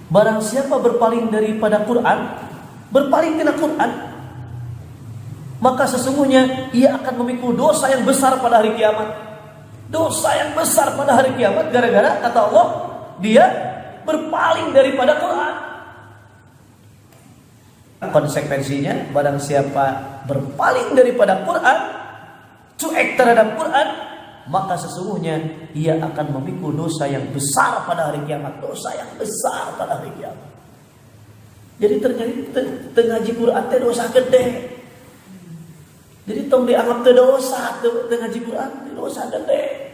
Barang siapa berpaling daripada Quran, berpaling dari Quran, maka sesungguhnya ia akan memikul dosa yang besar pada hari kiamat. Dosa yang besar pada hari kiamat gara-gara kata Allah, dia berpaling daripada Quran. Konsekuensinya, barang siapa berpaling daripada Quran, cuek terhadap Quran, maka sesungguhnya ia akan memikul dosa yang besar pada hari kiamat. Dosa yang besar pada hari kiamat. Jadi ternyata ngaji Quran teh dosa gede. Jadi tong dianggap teu dosa teu ngaji Quran, dosa gede.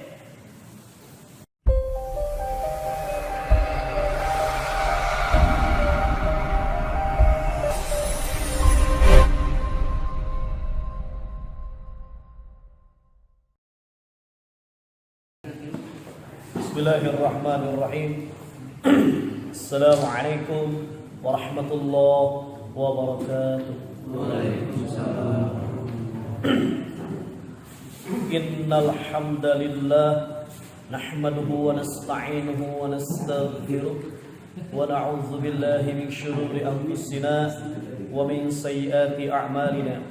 Bismillahirrahmanirrahim. Assalamualaikum warahmatullahi wabarakatuh. Waalaikumsalam. Innal hamdalillah nahmaduhu wa nasta'inuhu wa nastaghfiruh wa na'udzu billahi min shururi anfusina wa min sayyiati a'malina.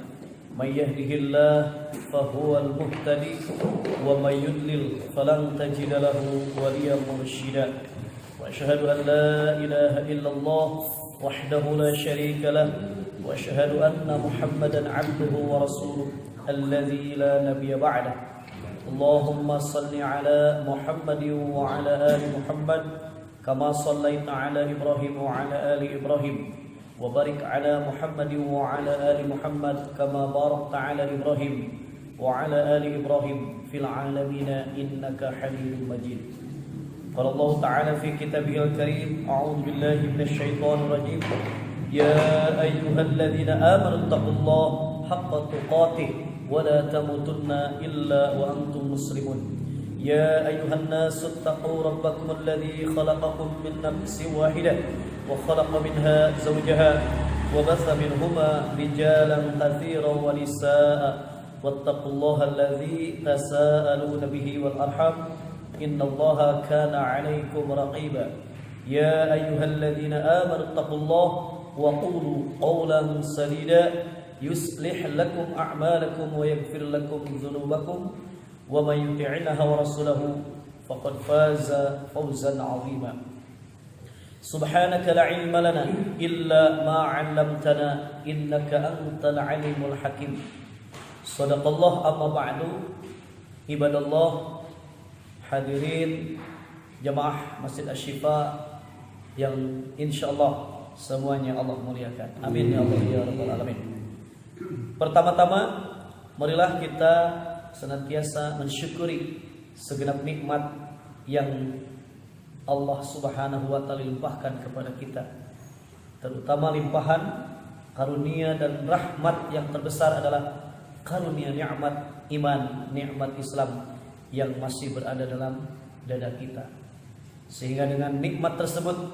Man yahdihillahu fahuwal muhtadi wa may yudlil falan tajida lahu waliyyan mursyida. Wa asyhadu an la ilaha illallah wahdahu la syarika lah wa asyhadu anna Muhammadan 'abduhu wa rasuluh alladzi la nabiyya ba'dah. Allahumma shalli ala Muhammadin wa ala ali Muhammad kama shallaita ala Ibrahim wa ala ali Ibrahim. وبارك على محمد وعلى آل محمد كما باركت على إبراهيم وعلى آل إبراهيم في العالمين إنك حميد مجيد. قال الله تعالى في كتابه الكريم: أعوذ بالله من الشيطان الرجيم. يا أيها الذين آمنوا اتقوا الله حق تقاته ولا تموتن إلا وأنتم مسلمون. يا أيها الناس اتقوا ربكم الذي خلقكم من نفس واحدة وخلق منها زوجها وبث منهما رجالا كثيرا ونساء واتقوا الله الذي تساءلون به والأرحام إن الله كان عليكم رقيبا. يا أيها الذين آمنوا اتقوا الله وقولوا قولا سديدا يصلح لكم أعمالكم ويغفر لكم ذنوبكم ومن يطع الله ورسوله فقد فاز فوزا عظيما. سبحانك لا علم لنا إلا ما علمتنا إنك أنت العليم الحكيم. صدق الله. أما بعد عباد الله, hadirin jamaah Masjid Asy-Syifa yang insyaallah semuanya Allah muliakan. Amin ya Allah ya rabbal alamin. Pertama-tama marilah kita senantiasa mensyukuri segenap nikmat yang Allah Subhanahu wa taala limpahkan kepada kita, terutama limpahan karunia dan rahmat yang terbesar adalah karunia nikmat iman, nikmat Islam yang masih berada dalam dada kita. Sehingga dengan nikmat tersebut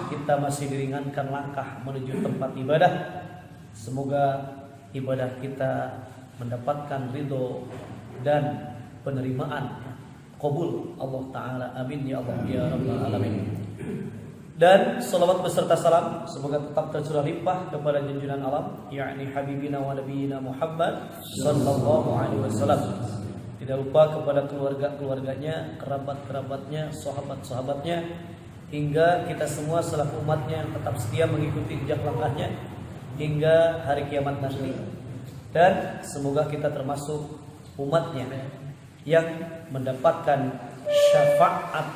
kita masih diringankan langkah menuju tempat ibadah. Semoga ibadah kita mendapatkan ridho dan penerimaan qabul Allah Ta'ala. Amin ya Allah ya rabbal alamin. Dan salawat beserta salam semoga tetap tercurah limpah kepada junjungan alam, yakni habibina wa nabiyina Muhammad sallallahu alaihi wasallam. Tidak lupa kepada keluarga-keluarganya, kerabat-kerabatnya, sahabat-sahabatnya, hingga kita semua selaku umatnya yang tetap setia mengikuti jejak langkahnya hingga hari kiamat nanti. Dan semoga kita termasuk umatnya yang mendapatkan syafaat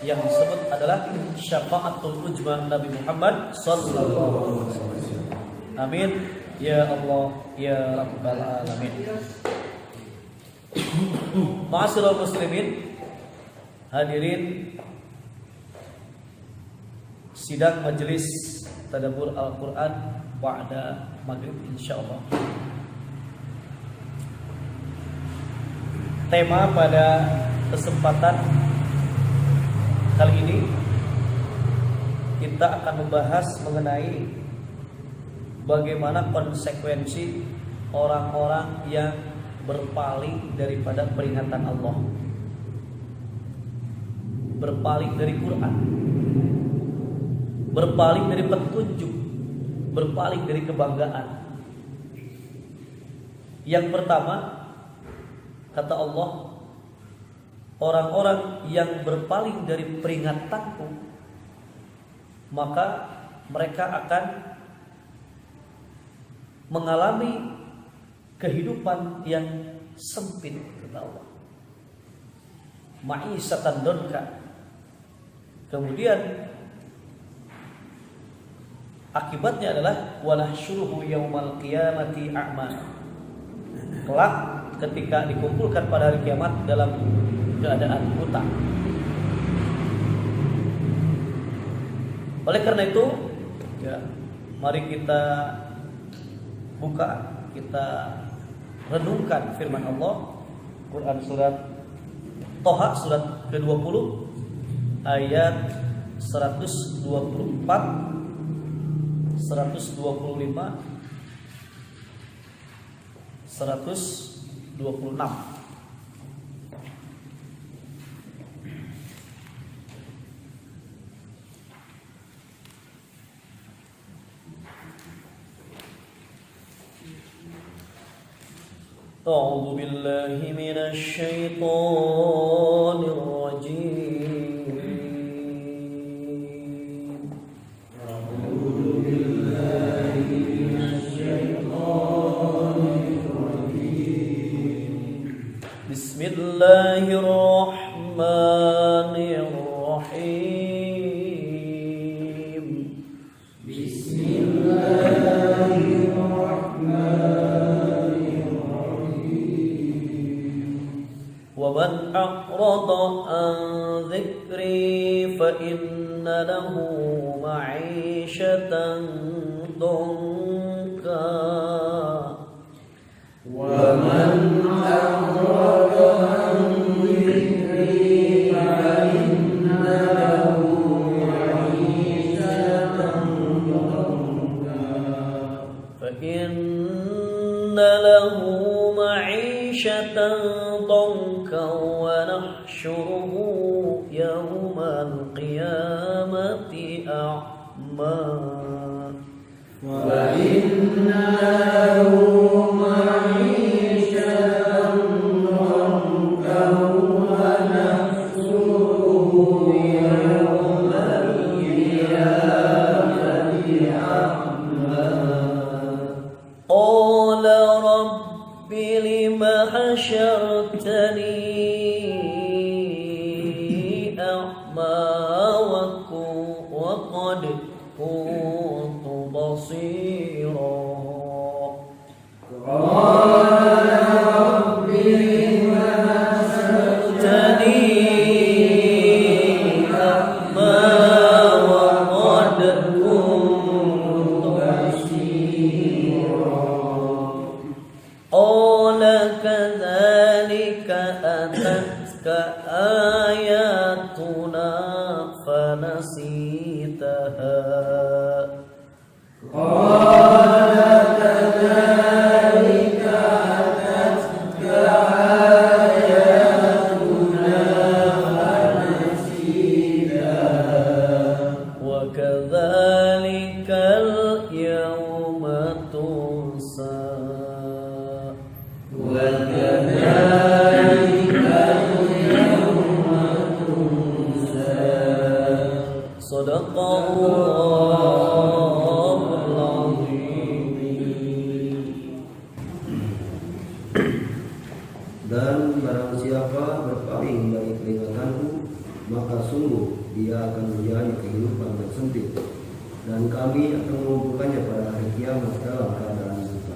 yang disebut adalah syafaatul ujma Nabi Muhammad sallallahu alaihi wasallam. Amin ya Allah ya rabbal alamin. Ma'asyiral muslimin, hadirin sidang majelis tadabbur Al-Qur'an ba'da maghrib insyaallah. Tema pada kesempatan kali ini kita akan membahas mengenai bagaimana konsekuensi orang-orang yang berpaling daripada peringatan Allah, berpaling dari Quran. berpaling dari petunjuk, berpaling dari kebanggaan. Yang pertama, kata Allah, orang-orang yang berpaling dari peringatanku, maka mereka akan mengalami kehidupan yang sempit, kata Allah. Ma'isatan donka. Kemudian akibatnya adalah wanahsyuruhu yaumal qiyamati a'ma. Kelak ketika dikumpulkan pada hari kiamat dalam keadaan buta. Oleh karena itu, ya, mari kita buka, kita renungkan firman Allah, Quran surat Toha surat ke-20 ayat 124, 125, 126. أعوذ بالله من الشيطان الرجيم. أعوذ بالله من الشيطان الرجيم. بسم الله الرحمن الرحيم. بسم الله الرحمن. ومن أعرض عن ذكري فإن له معيشة ضنكا ومن أعرض عن ذكري فإن له معيشة ضنكا فإن له معيشة ضنكا ونحشره يوم القيامة أعمى وإن له معيشة ضنكا ونحشره يوم القيامة أعمى قال رب لم حشرتني أعمى وقد كنت بصيرا قال رب لم حشرتني أعمى وقد كنت بصيرا قال كذلك أتتك آياتنا فنسيتها قال كذلك أتتك آياتنا فنسيتها وكذلك اليوم تنسى Sadaqallahul azim. Dan barang siapa berpaling dari peringatanku, maka sungguh dia akan menjalani kehidupan yang sempit, dan kami akan mengumpulkannya pada hari kiamat dalam keadaan buta.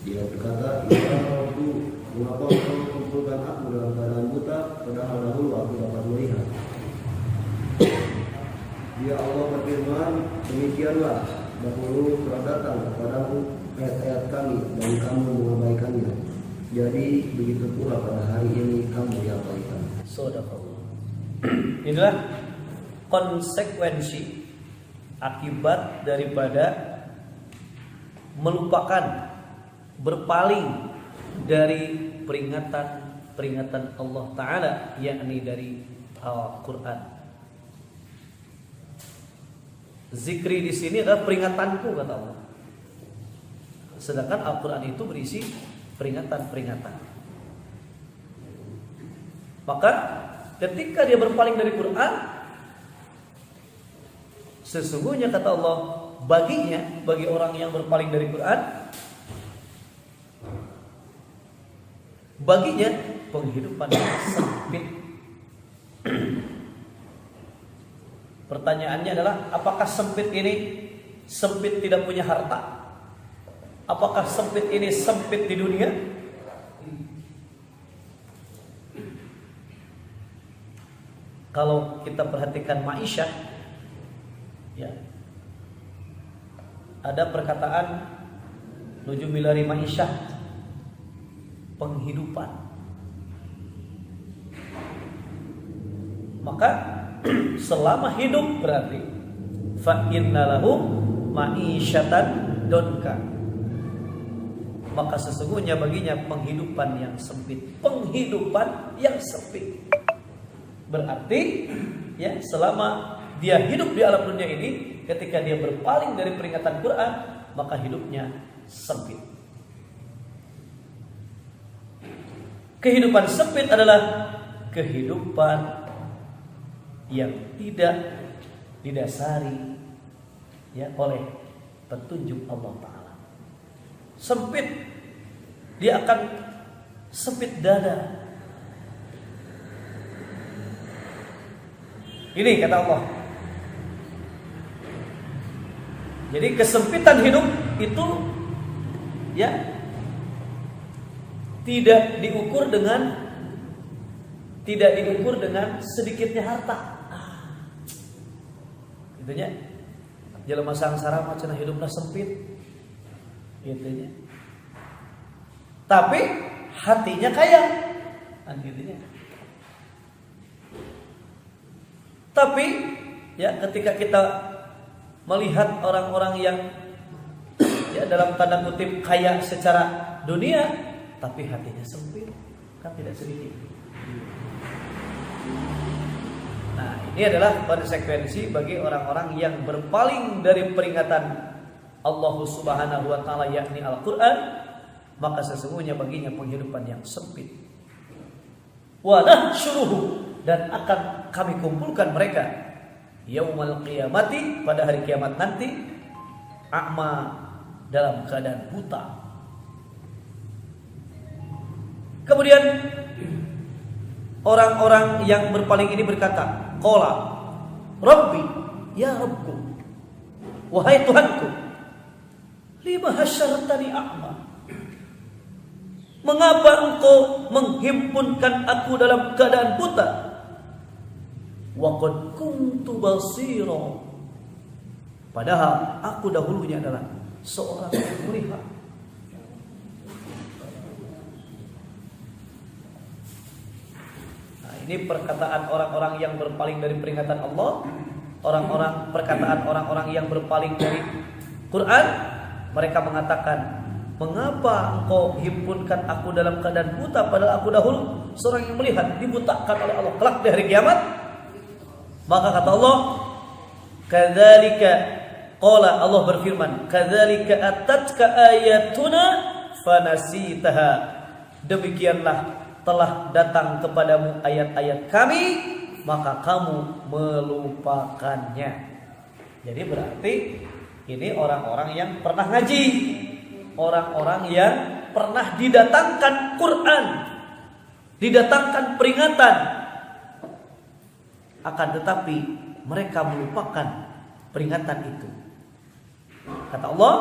Dia berkata, ya Rabbu, mengapa kau mengumpulkan aku dalam keadaan buta, padahal dahulu aku dapat melihat? Ya Allah berfirman, demikianlah dahulu telah datang kepadamu ayat-ayat kami dan kamu mengabaikannya. Jadi begitu pula pada hari ini kamu diabaikan. Sadaqallah. Inilah konsekuensi akibat daripada melupakan, berpaling dari peringatan Allah Ta'ala, yakni dari Al-Quran. Zikri di sini adalah peringatanku kata Allah. Sedangkan Al-Quran itu berisi peringatan-peringatan. Maka ketika dia berpaling dari Quran, sesungguhnya kata Allah, bagi orang yang berpaling dari Quran, baginya penghidupan yang sempit. Pertanyaannya adalah, apakah sempit ini sempit tidak punya harta? Apakah sempit ini sempit di dunia? Kalau kita perhatikan ma'isyah, ya, ada perkataan nujumilari ma'isyah, penghidupan. Maka selama hidup berarti fa inna lahu ma'isyatan donka, maka sesungguhnya baginya penghidupan yang sempit. Penghidupan yang sempit berarti, ya, selama dia hidup di alam dunia ini, ketika dia berpaling dari peringatan Quran, maka hidupnya sempit. Kehidupan sempit adalah kehidupan yang tidak didasari, ya, oleh petunjuk Allah Ta'ala. Sempit, dia akan sempit dada. Ini kata Allah. Jadi kesempitan hidup itu, ya, tidak diukur dengan sedikitnya harta. Itunya jelema sangsara mah cenah hidupna sempit. Itunya. Tapi hatinya kaya. Kan gitunya. Tapi, ya, ketika kita melihat orang-orang yang, ya, dalam tanda kutip kaya secara dunia, tapi hatinya sempit, kan tidak sedikit. Nah, ini adalah konsekuensi bagi orang-orang yang berpaling dari peringatan Allah Subhanahu wa Ta'ala, yakni Al-Quran, maka sesungguhnya baginya penghidupan yang sempit. Wa nahsyuruhu, dan akan kami kumpulkan mereka yaumal qiyamati, pada hari kiamat nanti, a'ma, dalam keadaan buta. Kemudian orang-orang yang berpaling ini berkata, qala rabbi, ya Rabbku, wahai Tuhanku, lima hasyartani a'ma, mengapa engkau menghimpunkan aku dalam keadaan buta? Wa qad kuntu basira, padahal aku dahulunya adalah seorang yang melihat. Nah, ini perkataan orang-orang yang berpaling dari peringatan Allah, perkataan orang-orang yang berpaling dari Quran. Mereka mengatakan, mengapa engkau himpunkan aku dalam keadaan buta, padahal aku dahulu seorang yang melihat, dibutakan oleh Allah kelak di hari kiamat. Maka kata Allah, kadzalika, qala, Allah berfirman, kadzalika atatka ayatuna fanasitaha, demikianlah telah datang kepadamu ayat-ayat kami, maka kamu melupakannya. Jadi berarti ini orang-orang yang pernah ngaji, orang-orang yang pernah didatangkan Quran, didatangkan peringatan, akan tetapi mereka melupakan peringatan itu. Kata Allah,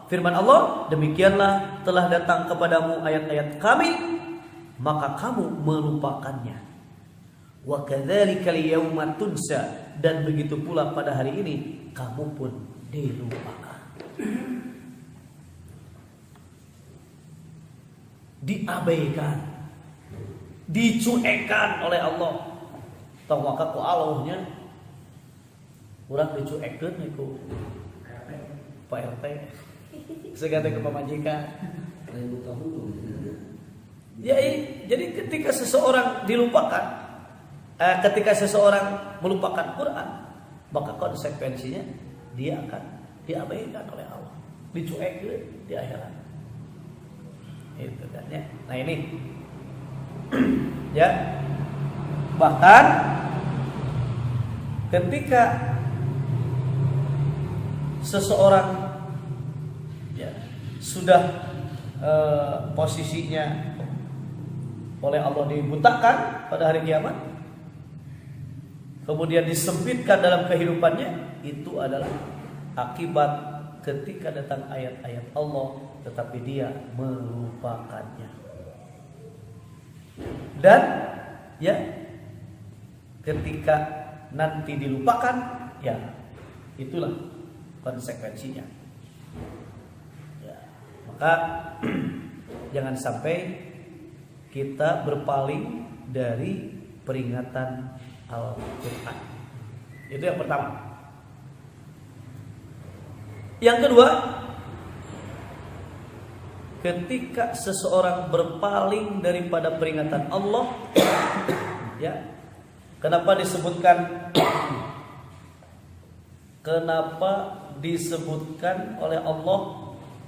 firman Allah, demikianlah telah datang kepadamu ayat-ayat kami, maka kamu melupakannya. Wa kadzalika al-yawma tunsa, dan begitu pula pada hari ini kamu pun dilupakan, diabaikan, dicuekan oleh Allah. Tong maka ku Allahnya urang dicuekeun ku Pak RT segala ke pamajikan. Jadi ketika seseorang dilupakan, ketika seseorang melupakan Quran, maka konsekuensinya dia akan diabaikan oleh Allah, dicuekin di akhirat. Itu kan ya. Nah ini ya, bahkan ketika seseorang ya sudah posisinya oleh Allah dibutakan pada hari kiamat, kemudian disempitkan dalam kehidupannya, itu adalah akibat ketika datang ayat-ayat Allah tetapi dia melupakannya. Dan ya, ketika nanti dilupakan, ya itulah konsekuensinya. Ya, maka jangan sampai kita berpaling dari peringatan Al-Quran. Itu yang pertama. Yang kedua, ketika seseorang berpaling daripada peringatan Allah, ya, kenapa disebutkan oleh Allah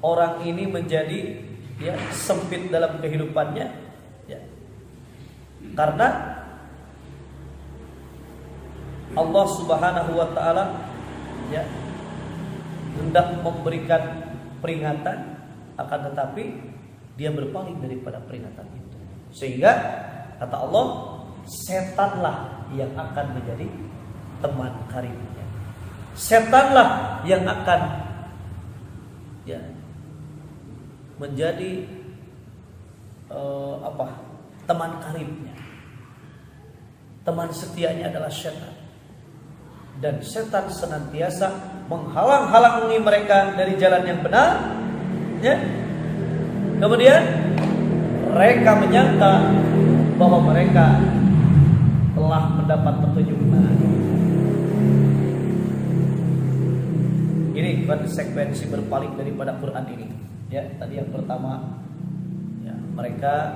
orang ini menjadi ya sempit dalam kehidupannya, ya, karena Allah Subhanahu wa taala ya hendak memberikan peringatan, akan tetapi dia berpaling daripada peringatan itu, sehingga kata Allah, setanlah yang akan menjadi teman karibnya. Setanlah yang akan ya menjadi teman karibnya. Teman setianya adalah setan. Dan setan senantiasa menghalang-halangi mereka dari jalan yang benar, ya. Kemudian mereka menyangka bahwa mereka telah mendapat petunjuk benar. Ini konsekuensi berpaling daripada Quran ini. Ya, tadi yang pertama, ya, mereka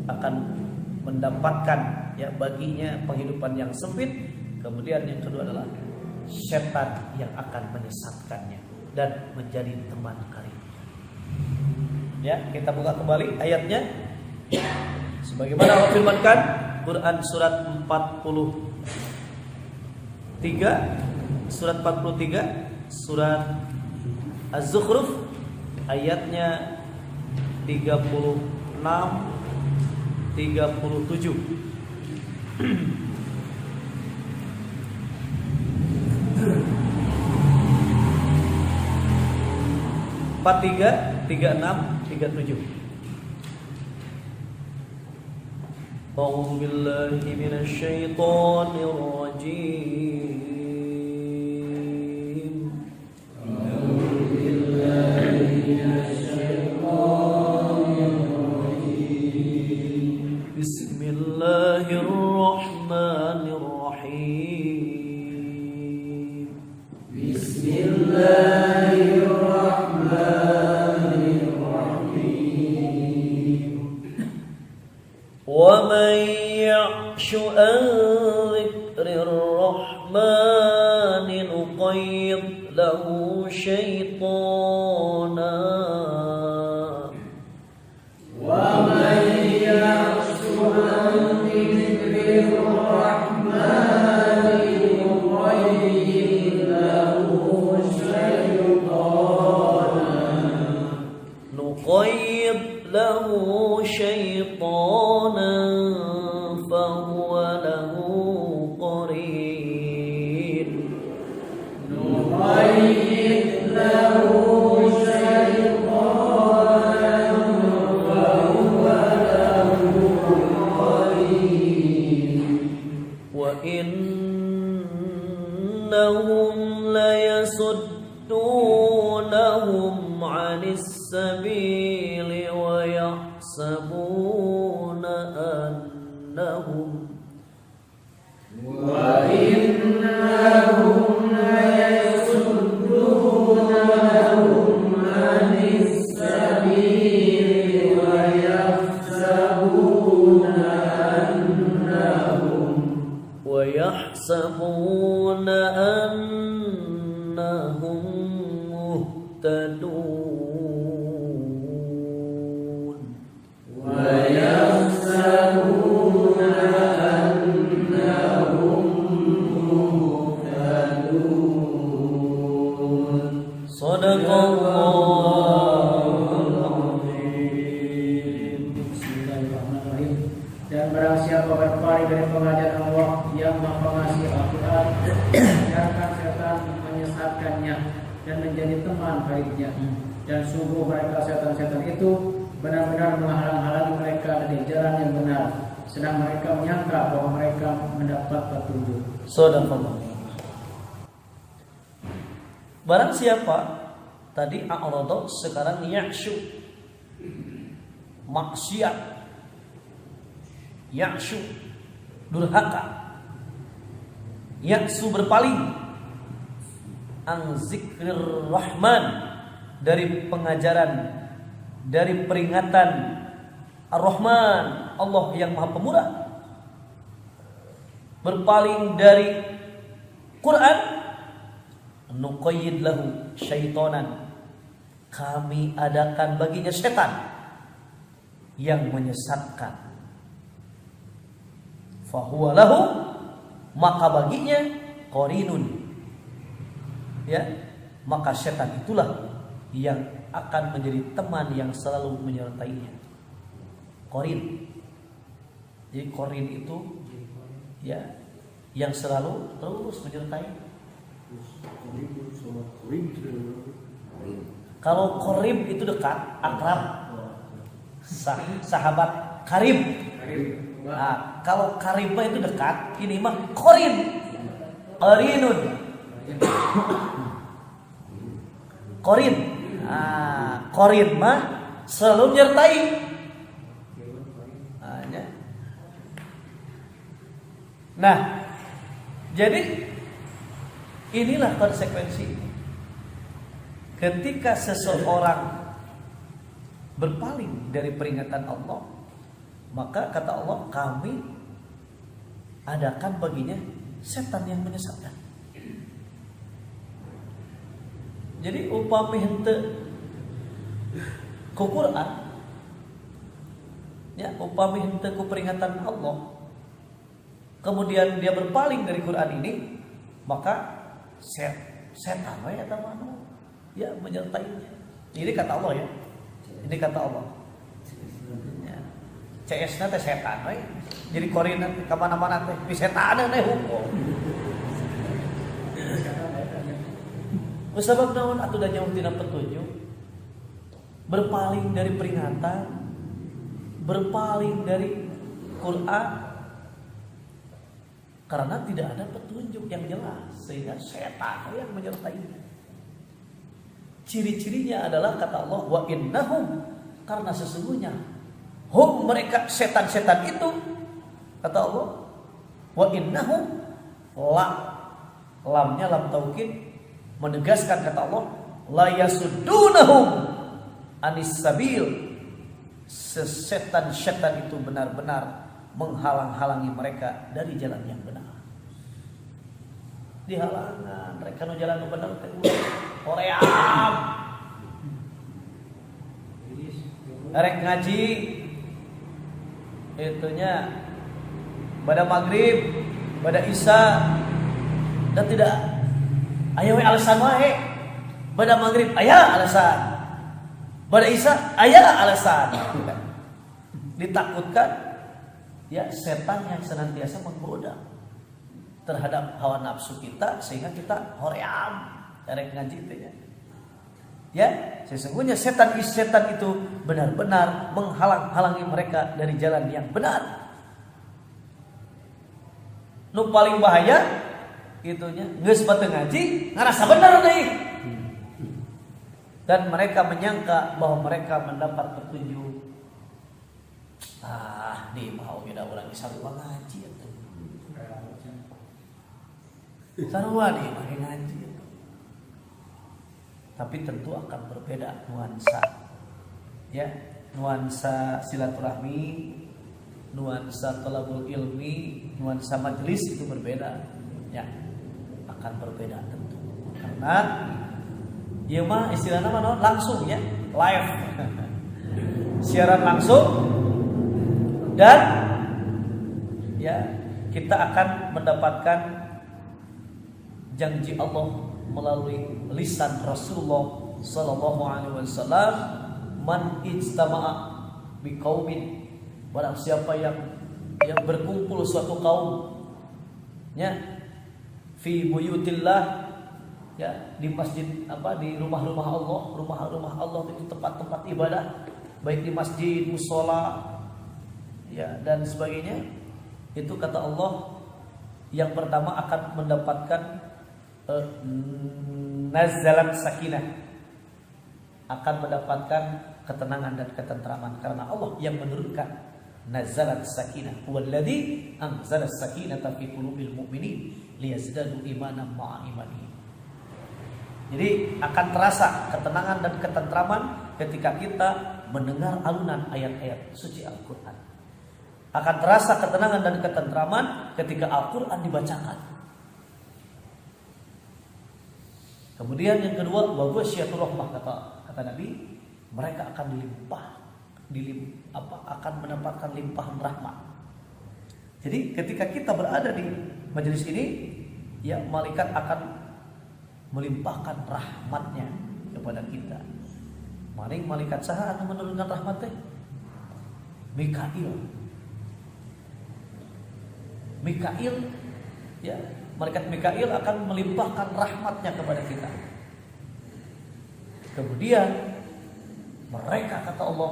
akan mendapatkan ya baginya penghidupan yang sempit. Kemudian yang kedua adalah setan yang akan menyesatkannya dan menjadi teman karib. Ya, kita buka kembali ayatnya. Sebagaimana Allah firmankan, Quran surat 43, surat Az-Zukhruf ayatnya 36 37. Empat tiga, 36, 37. A'udzu billahi minasy syaithanir rajim. A'udzu billahi minasy syaithanir rajim. Bismillahirrahmanirrahim. وَمَنْ يَعْشُ عَنْ ذِكْرِ الرَّحْمَنِ نُقَيِّضْ لَهُ شَيْطَانًا وَمَنْ يَعْشُ عَنْ ذِكْرِ الرَّحْمَنِ نُقَيِّضْ لَهُ شَيْطَانًا فهو له قرين نقيض له شيطانا فهو له قرين وإنهم ليصدونهم عن السبيل ويحسبون أنهم ليصدونهم عن السبيل ويحسبون أنهم Sadaqallahul azim. Bismillahirrahmanirrahim. Dan barang siapa berpaling dari pengajaran Allah yang Maha Pengasih Al-Quran, biarkan setan menyesatkannya dan menjadi teman baiknya. Dan sungguh mereka setan-setan itu benar-benar menghalang-halangi mereka dari jalan yang benar, sedang mereka menyangka bahwa mereka mendapat petunjuk. Sadaqallah. Barang siapa tadi a'rada, sekarang ya'syu, maksiat, ya'syu, durhaka, ya'su berpaling, an zikrir rahman, dari pengajaran, dari peringatan Ar-Rahman, Allah yang Maha Pemurah, berpaling dari Quran, nuqayyid lahu syaitonan, kami adakan baginya setan yang menyesatkan, fahuwa lahu, maka baginya qarinun, ya, maka setan itulah yang akan menjadi teman yang selalu menyertainya. Qarin. Jadi qarin itu ya yang selalu terus menyertai. Kalau qarib itu dekat, akrab, sahabat karib. Nah, kalau karibah itu dekat, ini mah qarin, qarinun, qarin. Nah, qarin mah selalu menyertai. Nah, jadi inilah konsekuensi. Ketika seseorang berpaling dari peringatan Allah, maka kata Allah, kami adakan baginya setan yang menyesatkan. Jadi upami henteu ku Quran, ya, upami henteu ku peringatan Allah, kemudian dia berpaling dari Quran ini, maka setan we eta mah ya menyertainya. Ini kata Allah ya. Ini kata Allah. Ya. CS-na teh setan we. Jadi korina ka mana-mana teh pi setan teh hukum. Sebab naon atuh da jauh tina petunjuk, berpaling dari peringatan, berpaling dari Quran, karena tidak ada petunjuk yang jelas, sehingga setan yang menyertainya. Ciri-cirinya adalah kata Allah, wa innahum, karena sesungguhnya hum, mereka setan-setan itu, kata Allah, wa innahum, lamnya lam taukid, menegaskan kata Allah, la yasuddunahum anis sabil, setan-setan itu benar-benar menghalang-halangi mereka dari jalan yang benar. Dihalangan mereka nu jalan nu benar teh hoream. Arek ngaji itunya pada maghrib, pada isya, dan tidak aya we alasan wae. Pada maghrib aya alasan, pada isya aya alasan. Ditakutkan ya setan yang senantiasa menggoda terhadap hawa nafsu kita, sehingga kita hoream arek ngaji teh ya. Ya, sesungguhnya setan itu benar-benar menghalang-halangi mereka dari jalan yang benar. Nu paling bahaya itunya geus bateu ngaji ngarasa bener deui. Dan mereka menyangka bahwa mereka mendapat petunjuk. Di mau beda urang sarua ngaji atuh. Sarua di mah ngaji. Tapi tentu akan berbeda nuansa. Ya, nuansa silaturahmi, nuansa talabul ilmi, nuansa majelis itu berbeda. Ya, akan berbeda tentu. Karena ieu mah istilahna mah langsung ya, live. Siaran langsung, dan ya kita akan mendapatkan janji Allah melalui lisan Rasulullah sallallahu alaihi wasallam, man ijtama'a biqaumin, barang siapa yang berkumpul suatu kaum ya fi buyutillah, ya di masjid di rumah-rumah Allah, rumah-rumah Allah itu tempat-tempat ibadah, baik di masjid, musola ya dan sebagainya. Itu kata Allah, yang pertama akan mendapatkan nazalat sakinah, akan mendapatkan ketenangan dan ketentraman, karena Allah yang menurunkan nazalat sakinah. Huwallazi anzala sakinata fi qulubil mu'minin liyazdadu imanan ma'a imanihim. Jadi akan terasa ketenangan dan ketentraman ketika kita mendengar alunan ayat-ayat suci Al-Quran. Akan terasa ketenangan dan ketentraman ketika Al-Quran dibacakan. Kemudian yang kedua, wa ghasyiatur rahmah, kata Nabi, mereka akan akan mendapatkan limpahan rahmat. Jadi ketika kita berada di majelis ini, ya malaikat akan melimpahkan rahmatnya kepada kita. Maring malaikat saha anu menurunkan rahmat teh? Mikail, ya malaikat Mikail akan melimpahkan rahmatnya kepada kita. Kemudian mereka, kata Allah,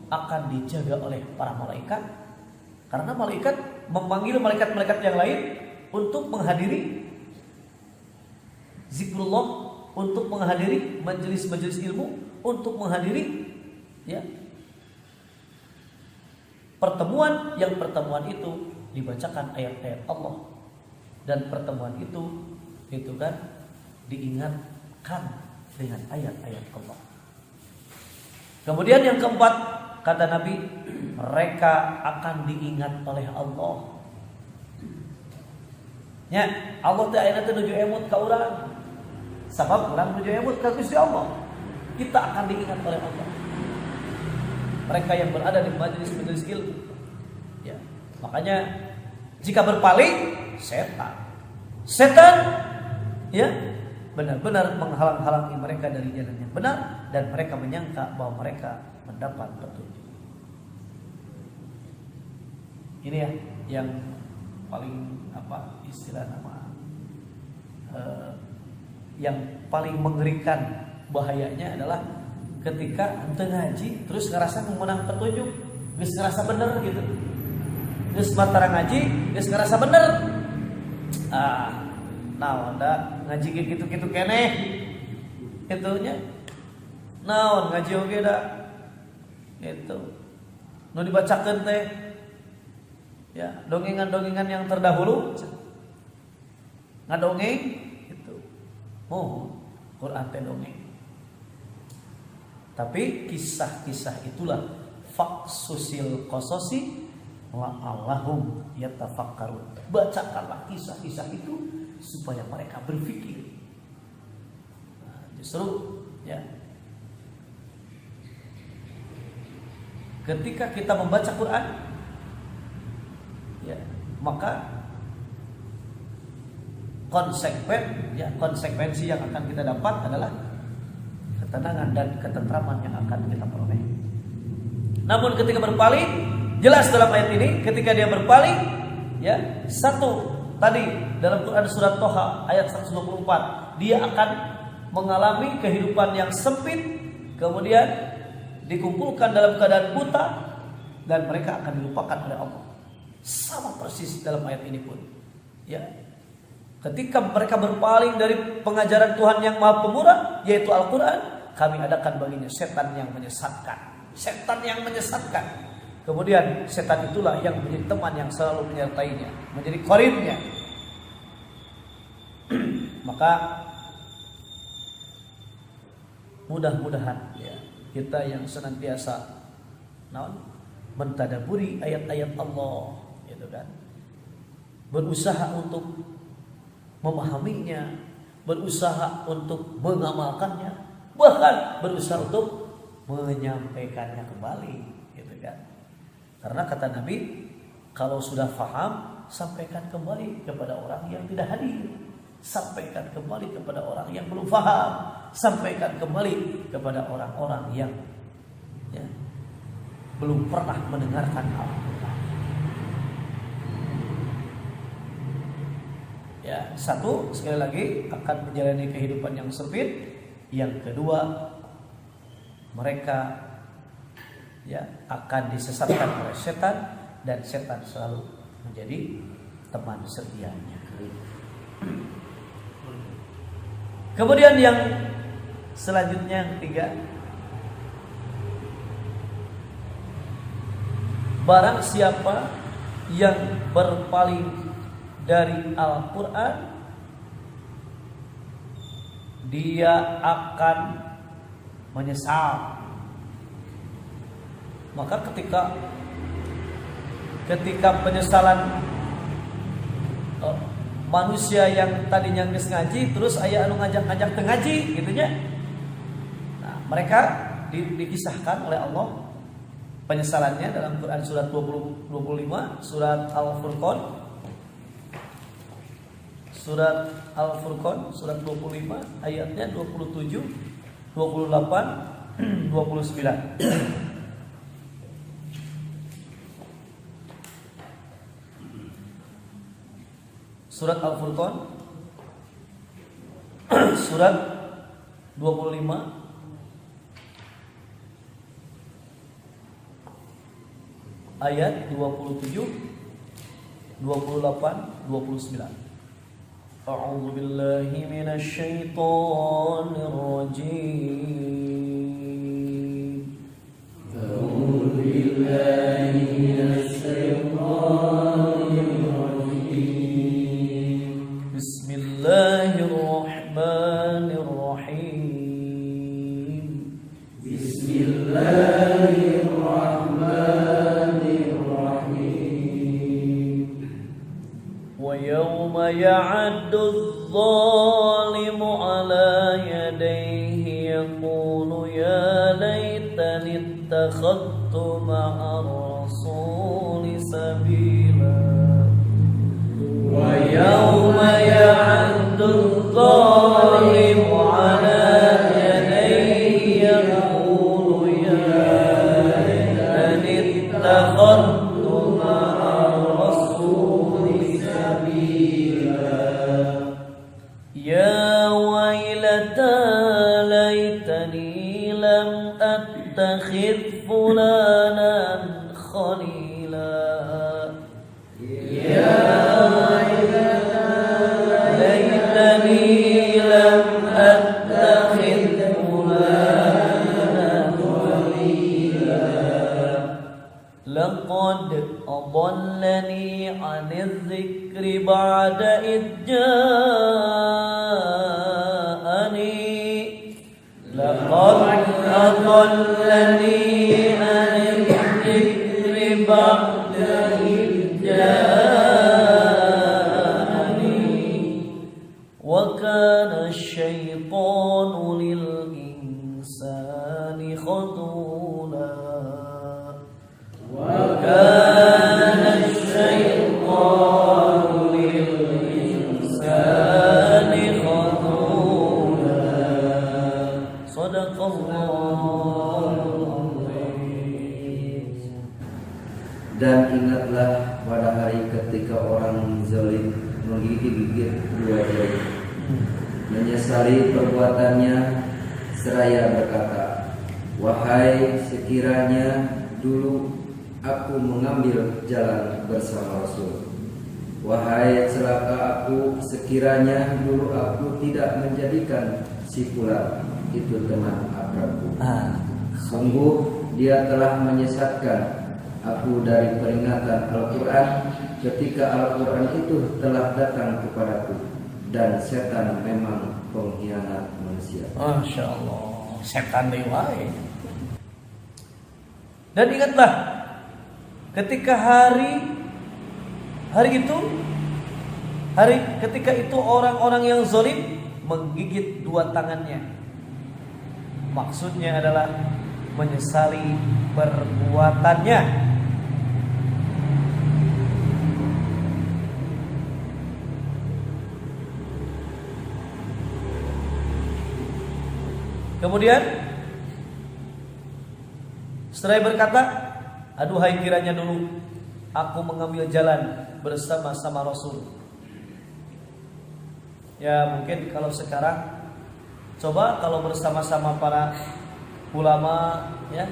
akan dijaga oleh para malaikat, karena malaikat memanggil malaikat-malaikat yang lain untuk menghadiri zikrullah, untuk menghadiri majelis-majelis ilmu, untuk menghadiri ya pertemuan itu dibacakan ayat-ayat Allah, dan pertemuan itu kan diingatkan dengan ayat-ayat Allah. Kemudian yang keempat, kata Nabi, mereka akan diingat oleh Allah. Ya, Allah teh ayeuna teh nuju emut ka urang. Sabab urang nuju emut ka Gusti Allah. Kita akan diingat oleh Allah. Mereka yang berada di majelis-majelis ilmu. Ya. Makanya jika berpaling, setan ya benar-benar menghalang-halangi mereka dari jalan yang benar, dan mereka menyangka bahwa mereka mendapat petunjuk. Ini ya yang paling istilah nama yang paling mengerikan bahayanya adalah ketika ente ngaji terus ngerasa menang petunjuk, geus ngerasa bener gitu. Geus matara ngaji, geus ngerasa bener. Naon da ngaji gitu-gitu keneh. Itunya. Naon ngaji oge da. Itu. Nu dibacakeun teh ya, dongengan-dongengan yang terdahulu. Ngadongeng itu. Oh, Quran teh dongeng. Tapi kisah-kisah itulah faqsusil qasasi la'allahum yatafakkarun. Bacakanlah kisah-kisah itu supaya mereka berpikir. Nah, justru ya, ketika kita membaca Quran, ya, maka konsekuensi yang akan kita dapat adalah ketenangan dan ketentraman yang akan kita peroleh. Namun ketika berpaling, jelas dalam ayat ini ketika dia berpaling, ya, satu tadi dalam Quran surat Toha ayat 124, dia akan mengalami kehidupan yang sempit, kemudian dikumpulkan dalam keadaan buta, dan mereka akan dilupakan oleh Allah. Sama persis dalam ayat ini pun, ya. Ketika mereka berpaling dari pengajaran Tuhan yang Maha Pemurah, yaitu Al-Quran, kami adakan baginya setan yang menyesatkan. Setan yang menyesatkan. Kemudian setan itulah yang menjadi teman yang selalu menyertainya, menjadi qaribnya. Maka mudah-mudahan ya, kita yang senantiasa mentadaburi ayat-ayat Allah, gitu kan, berusaha untuk memahaminya, berusaha untuk mengamalkannya, bahkan berusaha untuk menyampaikannya kembali, gitu kan. Karena kata Nabi, kalau sudah faham, sampaikan kembali kepada orang yang tidak hadir. sampaikan kembali kepada orang yang belum paham, sampaikan kembali kepada orang-orang yang belum pernah mendengarkan Al-Quran. Ya, satu, sekali lagi akan menjalani kehidupan yang sempit. Yang kedua, mereka akan disesatkan oleh setan, dan setan selalu menjadi teman setianya. Kemudian yang selanjutnya, yang ketiga, barang siapa yang berpaling dari Al-Quran, dia akan menyesal. Maka ketika penyesalan manusia yang tadinya geus ngaji terus aya anu ngajak-ngajak teu ngaji gitu nya. Nah, mereka dikisahkan oleh Allah penyesalannya dalam Quran surat 25, surat Al-Furqan. Surat Al-Furqan surat 25 ayatnya 27, 28, 29. Surat Al-Furqan surat 25 ayat 27, 28, 29. A'udzu billahi minasy syaithanir rajim. A'udzu billahi minasy syaithanir rajim. Bismillahirrahmanirrahim. Bismillahirrahmanirrahim. Wa yawma ya'addu adh-dhalimu 'ala yadayhi yaqulu ya laitani ittakhadtu ma'a ar-rasuli sabila. Wa yawma ya'addu adh-dhalimu 'ala yadayhi yaqulu ya laitani ittakhadtu ma'a ar-rasuli sabila. Ya wailata laitani lam attakhidh fulanan khalila. Ya laqad adallani 'anil dzikri ba'da idh ja'ani. Laqad adallani 'anil dzikri ba'da idh ja'ani. Wa kana asy-syaitanu lil insani khadula. وَكَانَ الشَّيْطَانُ لِلْإِنسَانِ خَذُولًا. صدق الله العظيم. Dan ingatlah pada hari ketika orang zalim menggigit-gigit dua jari, menyesali perbuatannya seraya berkata, wahai sekiranya dulu aku mengambil jalan bersama Rasul. Wahai celaka aku, sekiranya dulu aku tidak menjadikan si fulan itu teman akrabku. Sungguh dia telah menyesatkan aku dari peringatan Al-Quran ketika Al-Quran itu telah datang kepadaku, dan setan memang pengkhianat manusia. Masya Allah, setan lewat. Dan ingatlah ketika ketika itu orang-orang yang zalim menggigit dua tangannya. Maksudnya adalah menyesali perbuatannya. Kemudian setelah berkata, aduhai kiranya dulu aku mengambil jalan bersama-sama Rasul. Ya mungkin kalau sekarang coba kalau bersama-sama para ulama, ya,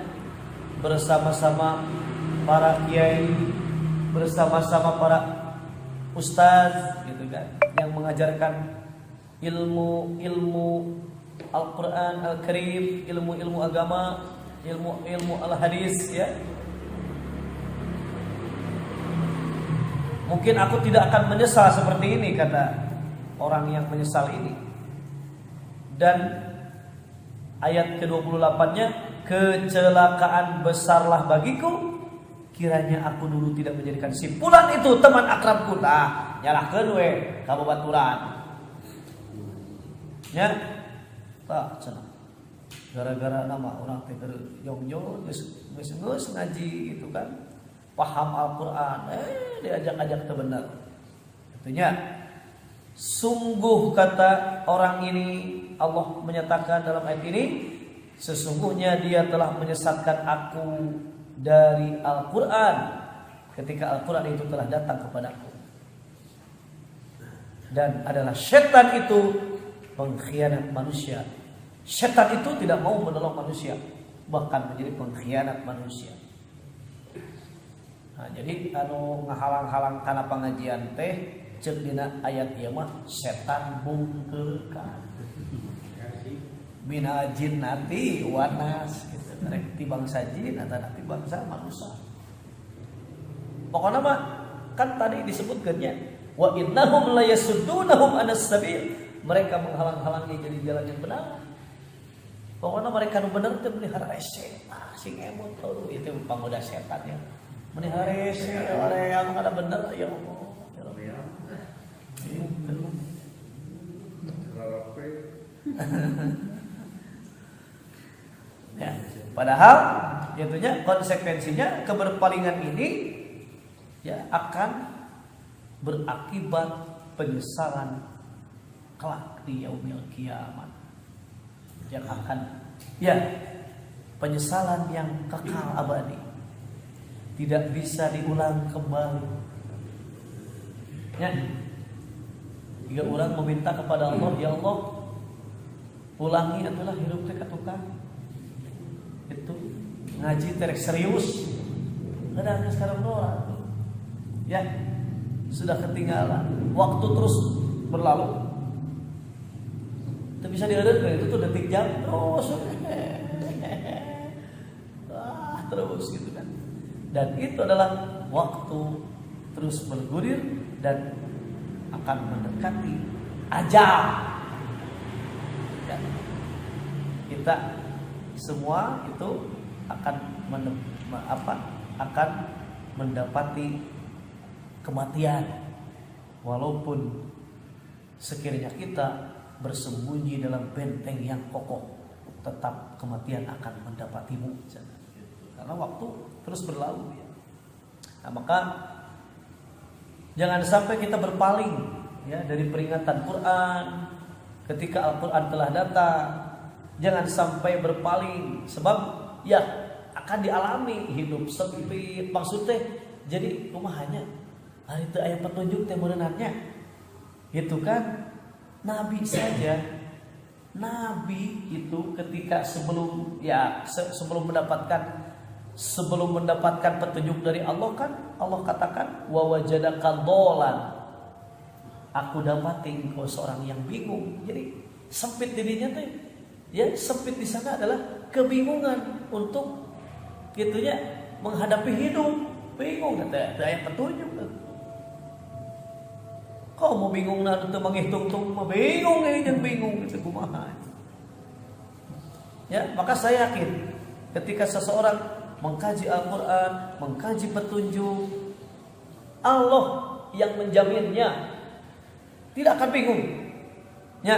bersama-sama para kiai, bersama-sama para ustaz, gitu kan, yang mengajarkan ilmu Al-Quran Al-Karim, ilmu agama, ilmu al-hadis, ya. Mungkin aku tidak akan menyesal seperti ini, kata orang yang menyesal ini. Dan ayat ke-28-nya, kecelakaan besarlah bagiku kiranya aku dulu tidak menjadikan simpulan itu teman akrabku. Nah, nyalahkeun we ka babaturan. Ya. Tah cenah. Gara-gara nama orang teh yong-yong geus ngaji gitu kan. Paham Al-Qur'an, diajak-ajak teu bener. Artinya sungguh kata orang ini, Allah menyatakan dalam ayat ini, sesungguhnya dia telah menyesatkan aku dari Al-Quran ketika Al-Quran itu telah datang kepadaku. Dan adalah setan itu pengkhianat manusia. Setan itu tidak mau menolong manusia, bahkan menjadi pengkhianat manusia. Nah, jadi ngahalang-halang kana pengajian teh ceuk dina ayat ieu mah setan bungkeurkan. Minal jinnati wan nas gitu. Rek ti bangsa jin atau ti bangsa manusia. Pokoknya mah kan tadi disebutkannya wa innahum la yasuddunahum anas sabil. Mereka menghalang-halangi jadi jalan yang benar. Pokoknya mereka nu bener teh melihara rese. Sing emot tuh itu pangoda setan ya. Melihara rese yang ada bener ya Allah. Ya, padahal tentunya konsekuensinya keberpalingan ini ya akan berakibat penyesalan kelak di yaumil kiamat, yang akan penyesalan yang kekal abadi, tidak bisa diulang kembali. Ya, jika orang meminta kepada Allah, ya Allah, ulangi atulah hidup teh tukang itu ngaji terek serius, kadang sekarang doang, ya sudah ketinggalan, waktu terus berlalu, itu bisa diadakan itu tuh detik jam terus, terus gitu kan, dan itu adalah waktu terus bergulir dan akan mendekati ajal. Ya. Kita semua itu akan mendapati kematian, walaupun sekiranya kita bersembunyi dalam benteng yang kokoh, tetap kematian akan mendapatimu, karena waktu terus berlalu. Nah, maka jangan sampai kita berpaling ya dari peringatan Quran ketika Al-Quran telah datang. Jangan sampai berpaling, sebab ya akan dialami hidup sempit. Maksudnya jadi kumaha hari itu aya petunjuk teh meureunannya. Itu kan Nabi saja. Nabi itu ketika sebelum mendapatkan petunjuk dari Allah kan Allah katakan wa wajadaka dhalan. Aku dapati engkau seorang yang bingung. Jadi sempit dirinya teh. Ya, sempit di sana adalah kebingungan untuk gitunya menghadapi hidup. Bingung kata aya petunjuk. Kau mau bingung na teu manghitung-hitung mah bingung jeung bingung gitu kumaha. Ya, maka saya yakin ketika seseorang mengkaji Al-Quran, mengkaji petunjuk, Allah yang menjaminnya, tidak akan bingung. Ya,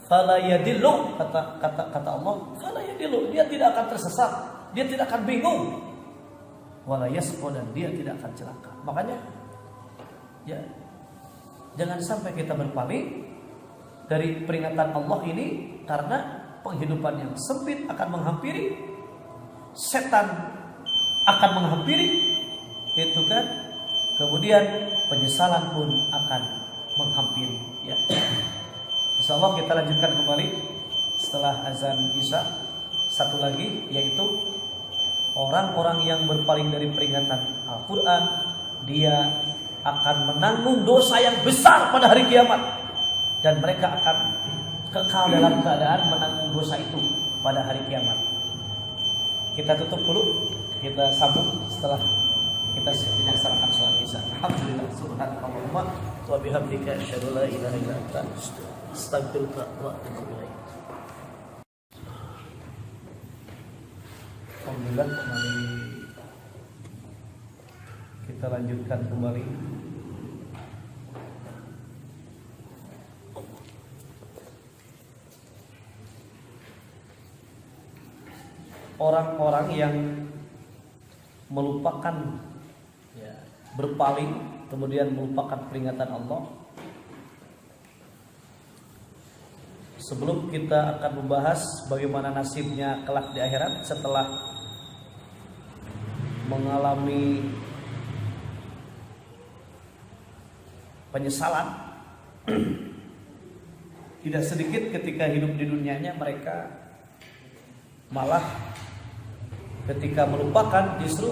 fala yadillu, kata Allah, fala yadillu, dia tidak akan tersesat, dia tidak akan bingung. Wala yasqa, dan dia tidak akan celaka. Makanya, ya, jangan sampai kita berpaling dari peringatan Allah ini karena penghidupan yang sempit akan menghampiri, setan akan menghampiri, itu kan. Kemudian penyesalan pun akan menghampiri. Ya. Insyaallah kita lanjutkan kembali setelah azan Isya. Satu lagi yaitu orang-orang yang berpaling dari peringatan Al-Quran, dia akan menanggung dosa yang besar pada hari kiamat, dan mereka akan kekal dalam keadaan menanggung dosa itu pada hari kiamat. Kita tutup dulu, kita sambung setelah kita melaksanakan sholat Isya. Alhamdulillah, subhanakallahumma wa bihamdika asyhadu an la ilaha illa anta astaghfiruka wa atubu ilaik. Alhamdulillah, mari kita lanjutkan kembali. Orang-orang yang melupakan, berpaling, kemudian melupakan peringatan Allah. Sebelum kita akan membahas bagaimana nasibnya kelak di akhirat setelah mengalami penyesalan, tidak sedikit ketika hidup di dunianya mereka malah ketika melupakan justru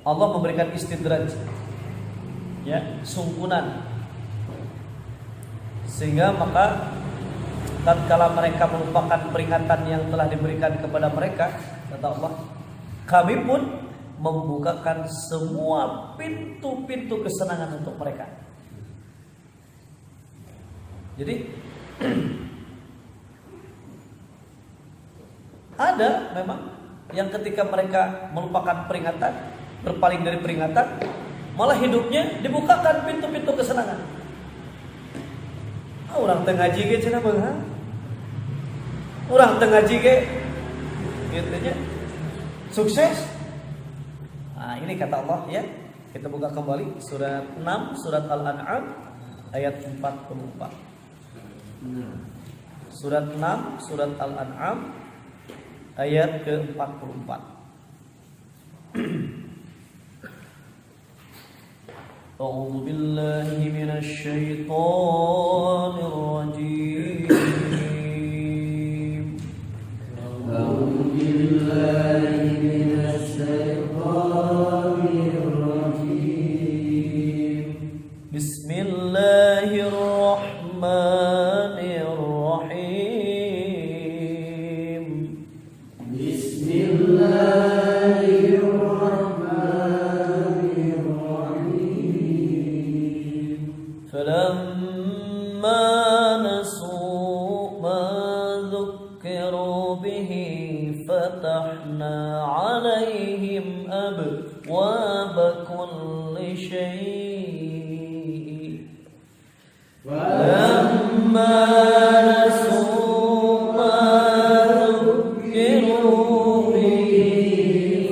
Allah memberikan istidraj, ya, sungkunan, sehingga maka tatkala mereka melupakan peringatan yang telah diberikan kepada mereka, kata Allah, kami pun membukakan semua pintu-pintu kesenangan untuk mereka. Jadi ada memang yang ketika mereka melupakan peringatan, berpaling dari peringatan, malah hidupnya dibukakan pintu-pintu kesenangan. Orang tengah ngaji ge cenah beunghang. Orang tengah ngaji ge gitu nya sukses. Nah, ini kata Allah, ya. Kita buka kembali surat 6, surat Al-An'am ayat 44. Surat 6, surat Al-An'am ayat ke-44. A'udzu billahi minasy syaithanir rajim. A'udzu billahi minasy syaithanir rajim. Bismillahirrahmanirrahim. فلما نسوا ما ذكروا به فتحنا عليهم أبواب كل شيء فلما نسوا ما ذكروا به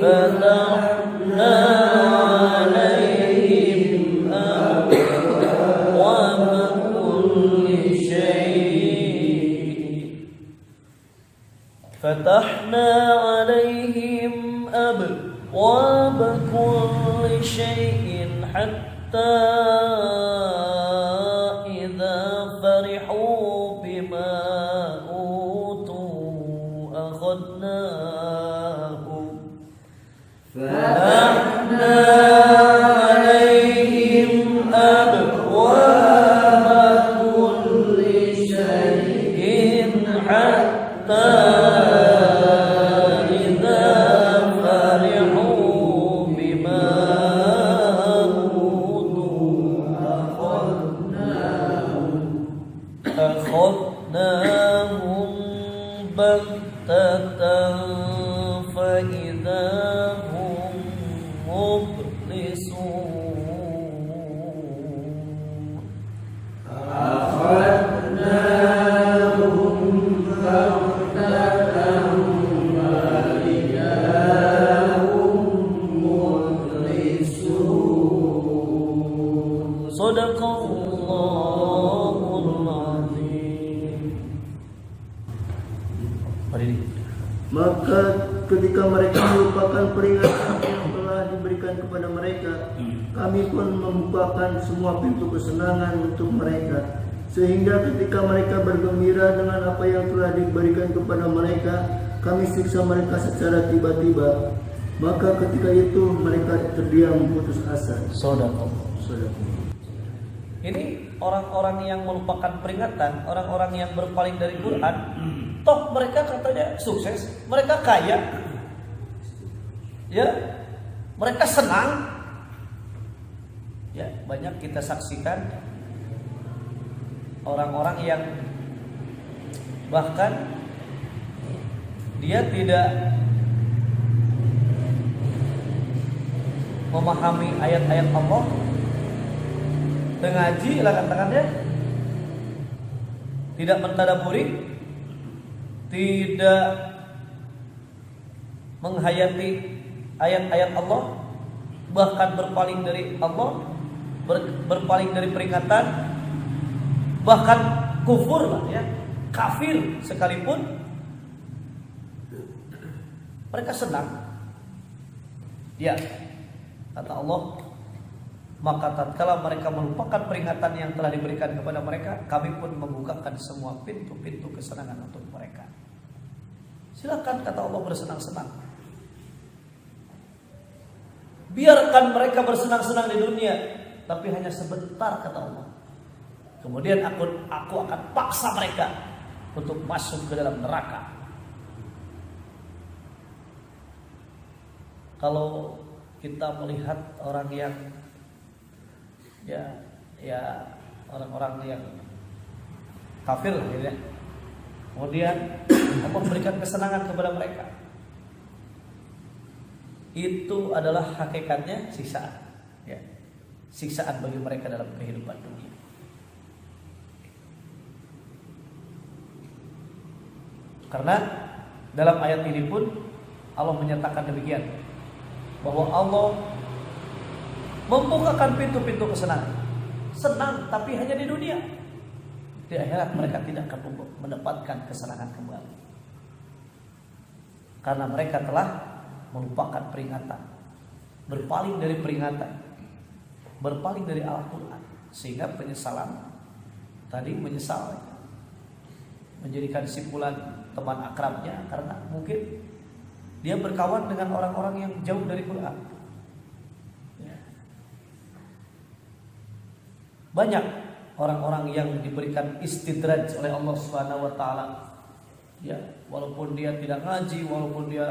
فتحنا عليهم أبواب كل شيء فتحنا عليهم أبواب كل شيء حتى إذا فرحوا بما أوتوا أخذناهم فتحنا عليهم أبواب كل شيء حتى إذا فرحوا بما أوتوا أخذناهم بغتة فإذا هم مبلسون صدق الله Sadaqallahul azim. Mari. Maka ketika mereka melupakan peringatan yang telah diberikan kepada mereka, kami pun membukakan semua pintu kesenangan untuk mereka, sehingga ketika mereka bergembira dengan apa yang telah diberikan kepada mereka, kami siksa mereka secara tiba-tiba. Maka ketika itu mereka terdiam putus asa. Sadaqallah. Sadaqallah. Ini orang-orang yang melupakan peringatan, orang-orang yang berpaling dari Quran. Toh mereka katanya sukses, mereka kaya, ya, mereka senang, ya. Banyak kita saksikan orang-orang yang bahkan dia tidak memahami ayat-ayat Allah, mengaji lah katakannya, tidak mentadaburi, tidak menghayati ayat-ayat Allah, bahkan berpaling dari Allah, berpaling dari peringatan, bahkan kufur lah ya, kafir sekalipun, mereka senang. Ya, kata Allah, maka tatkala mereka melupakan peringatan yang telah diberikan kepada mereka, kami pun membukakan semua pintu-pintu kesenangan untuk mereka. Silakan, kata Allah, bersenang-senang. Biarkan mereka bersenang-senang di dunia, tapi hanya sebentar, kata Allah. Kemudian aku akan paksa mereka untuk masuk ke dalam neraka. Kalau kita melihat orang yang ya orang-orang yang kafir gitu ya, kemudian Allah memberikan kesenangan kepada mereka, itu adalah hakikatnya siksaan, ya, siksaan bagi mereka dalam kehidupan dunia. Karena dalam ayat ini pun Allah menyatakan demikian, bahwa Allah membukakan pintu-pintu kesenangan. Senang tapi hanya di dunia. Di akhirat mereka tidak akan mendapatkan kesenangan kembali, karena mereka telah melupakan peringatan, berpaling dari peringatan, berpaling dari Al-Quran, sehingga penyesalan tadi menyesal, menjadikan simpulan teman akrabnya karena mungkin dia berkawan dengan orang-orang yang jauh dari Quran. Banyak orang-orang yang diberikan istidraj oleh Allah Subhanahu wa taala. Ya, walaupun dia tidak ngaji, walaupun dia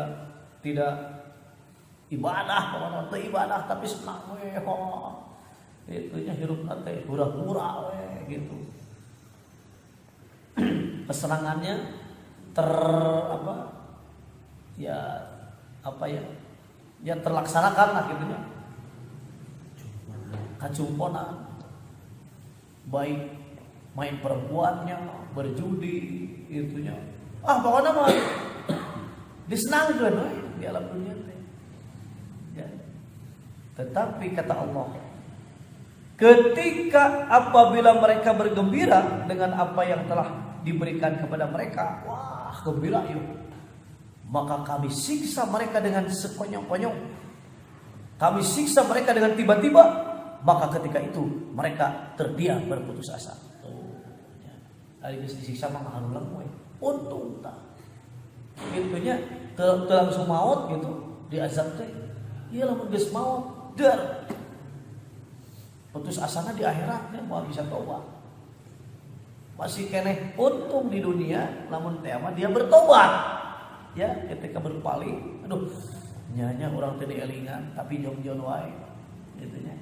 tidak ibadah, ibadah tapi senang we. Itunya hirup teh hura-hura we gitu. Kesenangannya ya terlaksanakan lah gitunya. Kacumponan, baik main perempuannya, berjudi, itunya. Pokoknya mah disenangkan di alam dunia teh. Ya. Tetapi kata Allah, ketika apabila mereka bergembira dengan apa yang telah diberikan kepada mereka, wah gembira yuk, maka kami siksa mereka dengan sekonyong-konyong, kami siksa mereka dengan tiba-tiba, maka ketika itu mereka terdiam berputus asa. Hari ini disiksa mah harulang we, untung tak, itunya langsung maut gitu, diazab teh, iya lamun geus maut, dar, putus asana di akhiratnya mau bisa tobat. Masih keneh untung di dunia, namun tema dia bertobat. Ya, ketika berpaling, aduh, nyanya orang tadi elingan, tapi jong-jong wae, gitunya.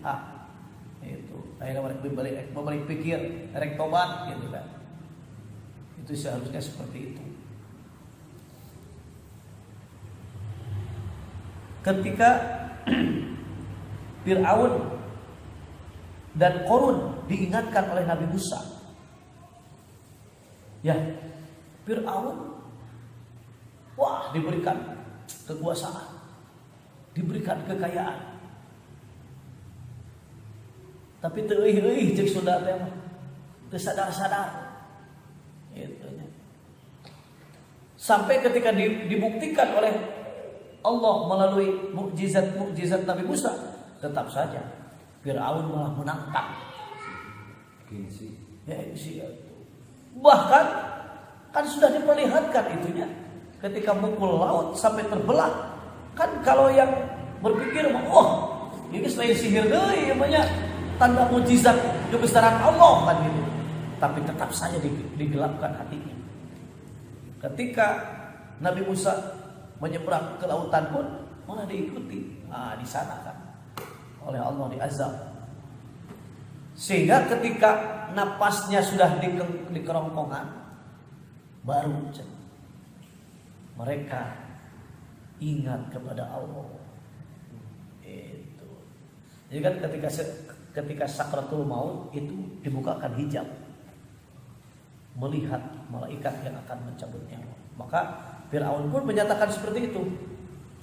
Itu, akhirnya mereka balik pikir, rek tobat, gitu kan. Itu seharusnya seperti itu. Ketika Fir'aun dan Qarun diingatkan oleh Nabi Musa, ya, Fir'aun wah diberikan kekuasaan, diberikan kekayaan, Tapi teu euy ceuk Sunda teh mah. Teu sadar-sadar. Gitu nya. Sampai ketika dibuktikan oleh Allah melalui mukjizat Nabi Musa, tetap saja Firaun malah menantang. Ya, bahkan kan sudah diperlihatkan itunya ketika mukul laut sampai terbelah. Kan kalau yang berpikir ini selain sihir deui namanya tanda mukjizat kebesaran Allah kan gitu. Tapi tetap saja digelapkan hatinya. Ketika Nabi Musa menyeberang ke lautan pun malah diikuti. Di sana kan oleh Allah diazab. Sehingga ketika napasnya sudah di kerongkongan, baru mereka ingat kepada Allah. Itu. Jadi kan ketika sakratul maut itu dibukakan hijab, melihat malaikat yang akan mencabut nyawa. Maka Firaun pun menyatakan seperti itu.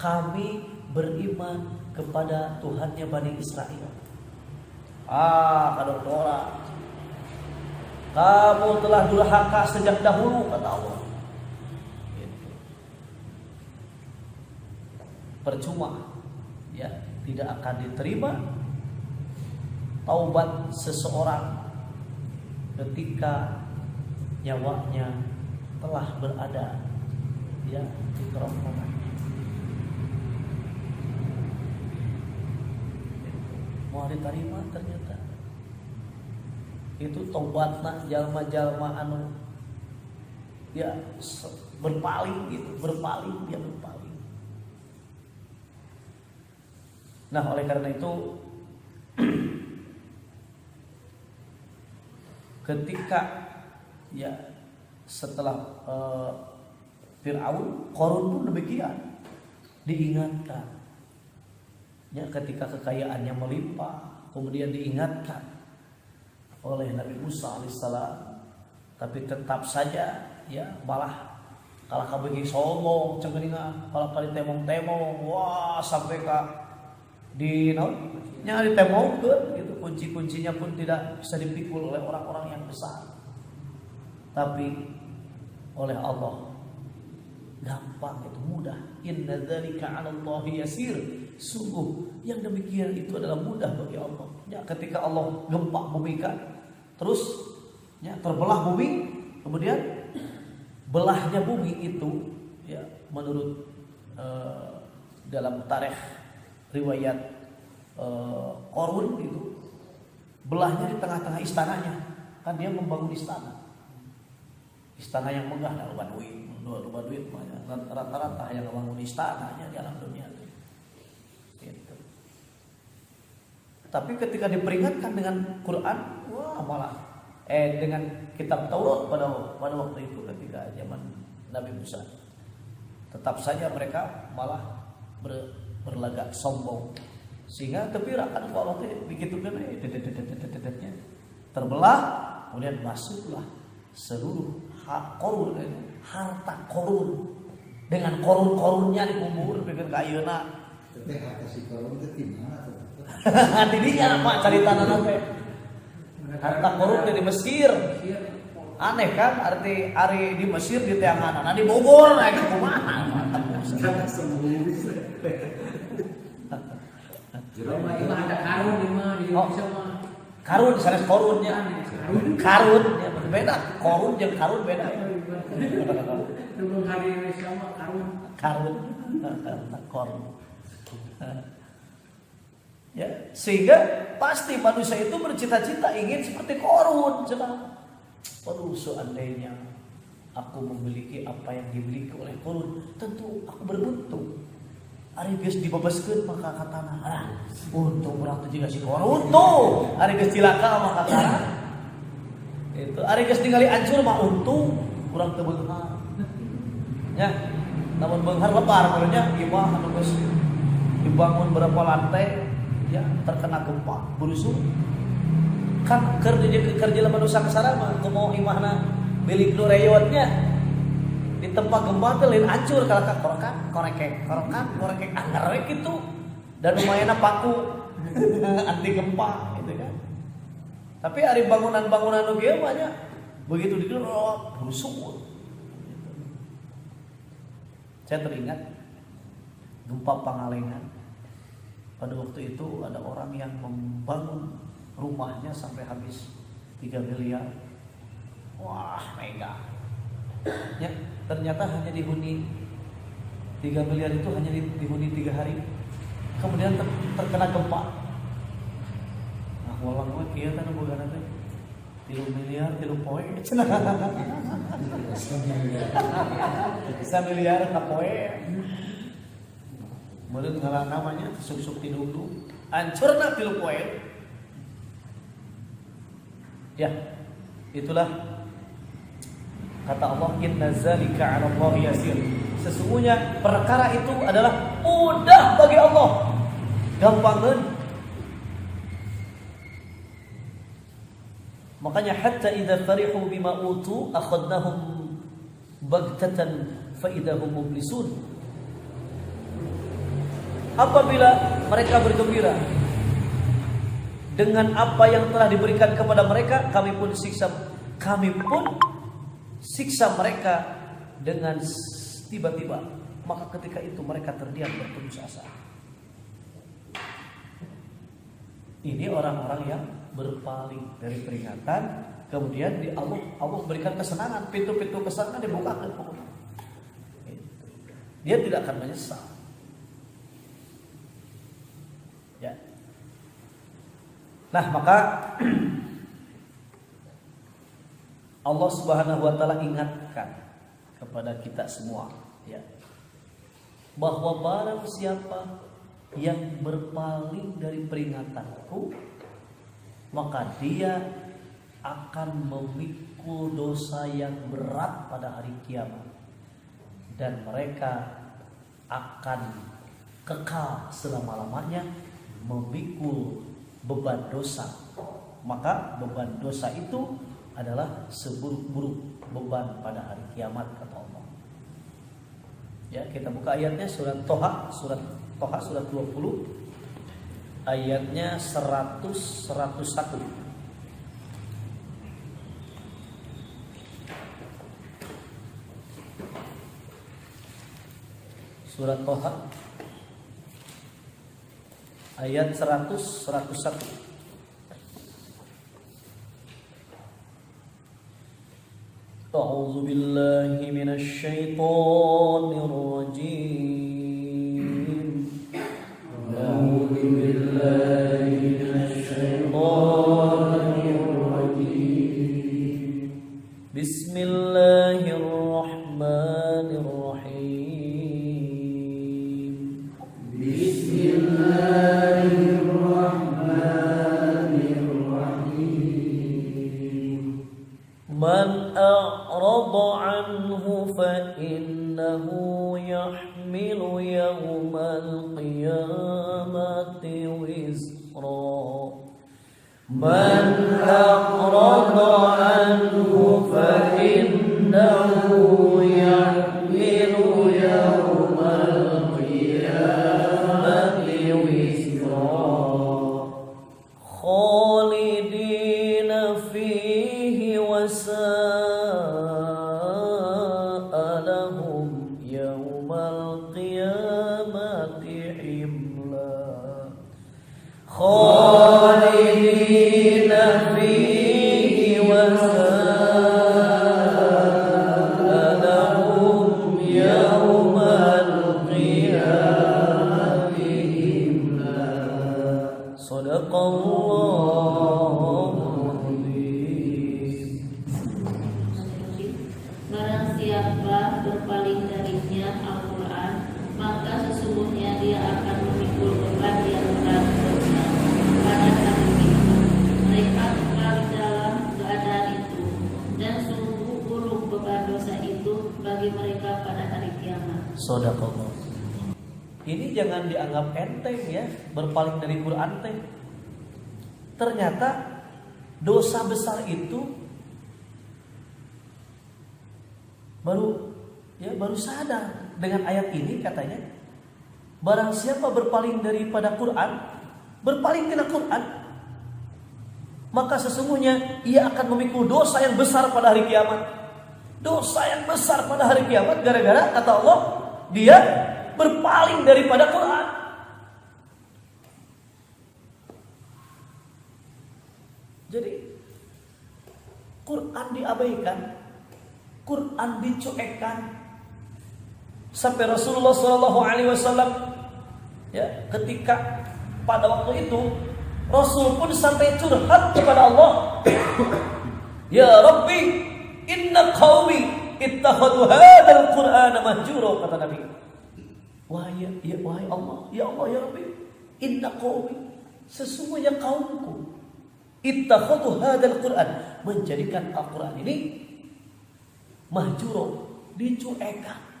Kami beriman kepada Tuhannya Bani Israel. Kadang-kadang kamu telah durhaka sejak dahulu, kata Allah. Gitu. Percuma, ya, tidak akan diterima taubat seseorang ketika nyawanya telah berada, ya, di kerongkongan. Mau diterima ternyata itu taubatna jalma-jalma anu ya berpaling gitu, dia berpaling. Nah, oleh karena itu ketika ya setelah Firaun, Qarun pun demikian diingatkan. Ya, ketika kekayaannya melimpah, kemudian diingatkan oleh Nabi Musa alaihissalam, tapi tetap saja ya malah kalau kabeh sombong cengeunina, kalau kali temong-temong, wah sampai di nya ditemongkeun gitu, kunci-kuncinya pun tidak bisa dipikul oleh orang-orang yang besar. Tapi oleh Allah gampang, itu mudah. Inna dzalika 'ala Allahi yasir. Sungguh yang demikian itu adalah mudah bagi Allah. Ya, ketika Allah gempa bumi kan, terus ya terbelah bumi, kemudian belahnya bumi itu ya menurut dalam tarikh riwayat Qarun itu belahnya di tengah-tengah istananya. Kan dia membangun istana yang megah, lupa duit rata-rata yang membangun istananya di alam dunia gitu. Tapi ketika diperingatkan dengan Quran, wah malah dengan kitab Taurat pada waktu itu ketika zaman Nabi Musa, tetap saja mereka malah berlagak sombong, sehingga tepirakan Allah begitu kan terbelah, kemudian masuklah seluruh harta Qarun dengan korun-korunnya dikubur bikin kayeuna. Teh harta si Qarun teh di mana tuh? Tidinya apa caritana teh? Harta Qarun di Mesir. Aneh kan, arti ari di Mesir di teanganana di Bogor naik ke kumaha? Karena sembuh bisa. Ima ada karun di mana di Indonesia mah. Karun sanes korunnya. Karun ya berbeda. Korun jeung karun beda. Tunggu hari Indonesia mah karun. Korun. Ya, sehingga pasti manusia itu bercita-cita ingin seperti Qarun, coba. Waduh, seandainya aku memiliki apa yang dimiliki oleh Qarun, tentu aku beruntung. Ari geus dibebaskeun maka katana, untung urang teh jiga si Qarun tuh. Ari geus cilaka maka katana. Itu ari geus ningali ancur mah untung urang teu beunghar. Ya, namun beunghar lebar barunya imah anu geus dibangun berapa lantai ya terkena gempa berusung kan kerja manusia kesana mah mau imahna bilik nu reyotnya di tempat gempa teh lain hancur kalau korekek anggar we kitu dan lumayan paku anti gempa gitu kan Tapi ari bangunan-bangunan nu kieu mah nya begitu digerok rusuh. Saya teringat gempa Pangalengan. Pada waktu itu ada orang yang membangun rumahnya sampai habis 3 miliar. Wah, mega. Ya, ternyata hanya dihuni 3 miliar itu hanya dihuni 3 hari. Kemudian terkena gempa. Nah, walang mah kieu teh nu bogana teh 3 miliar 3 poe. 1 miliar ka poe. Meureun ngaran namanya suk-suk ti dulu. Hancurna 3 poe. Ya, itulah kata Allah, inna zalika 'ala Allah yasir. Sesungguhnya perkara itu adalah mudah bagi Allah. Gampangan. Makanya hatta idza farihu bima utu akhadnahum baghtatan fa idahum mublisun. Apabila mereka bergembira dengan apa yang telah diberikan kepada mereka, kami pun siksa mereka dengan tiba-tiba. Maka ketika itu mereka terdiam berputus asa. Ini orang-orang yang berpaling dari peringatan, kemudian Allah berikan kesenangan, pintu-pintu kesenangan dibukakan. Dia tidak akan menyesal. Ya. Nah, maka Allah Subhanahu wa taala ingatkan kepada kita semua, ya, bahwa barang siapa yang berpaling dari peringatanku, maka dia akan memikul dosa yang berat pada hari kiamat, dan mereka akan kekal selama-lamanya memikul beban dosa. Maka beban dosa itu adalah seburuk-buruk beban pada hari kiamat, kata Allah. Ya, kita buka ayatnya surat Toha surat 20 ayatnya 101. Surat Toha ayat 101. A'udzu billahi minasy syaithanir rajim. A'udzu billahi minasy syaithanir rajim. Bismillahirrahmanirrahim. Bismillahirrahmanirrahim. Man a'rada anhu fa innahu yahmilu yawmal qiyamati wizra. Man a'rada anhu fa innahu yahmilu yawmal qiyamati wizra. Khalidina fihi wasa'a lahum yawmal qiyamati himla. Khalidina fihi wasa'a lahum yawmal qiyamati himla. Shadaqallahu azim. Barang siapa berpaling darinya Al-Quran, maka sesungguhnya dia akan memikul beban yang berat dosa pada hari kiamat. Mereka kekal di dalam keadaan itu, dan sungguh buruk beban dosa itu bagi mereka pada hari kiamat. Shadaqallah. Ini jangan dianggap enteng ya, berpaling dari Quran teh. Ternyata dosa besar itu baru sadar dengan ayat ini, katanya barang siapa berpaling daripada Quran, berpaling ke Quran, maka sesungguhnya ia akan memikul dosa yang besar pada hari kiamat. Dosa yang besar pada hari kiamat gara-gara kata Allah dia berpaling daripada Quran. Jadi Quran diabaikan, Quran dicuekkan, sampai Rasulullah SAW ya, ketika pada waktu itu Rasul pun sampai curhat kepada Allah. Ya Rabbi, inna qaumi ittakhadhu hadzal Qur'ana mahjura, kata Nabi. Wahai Allah, ya Rabbi, inna qaumi, sesungguhnya kaumku, ittakhadhu hadzal Qur'an, menjadikan Al-Qur'an ini mahjura, dicuekkan.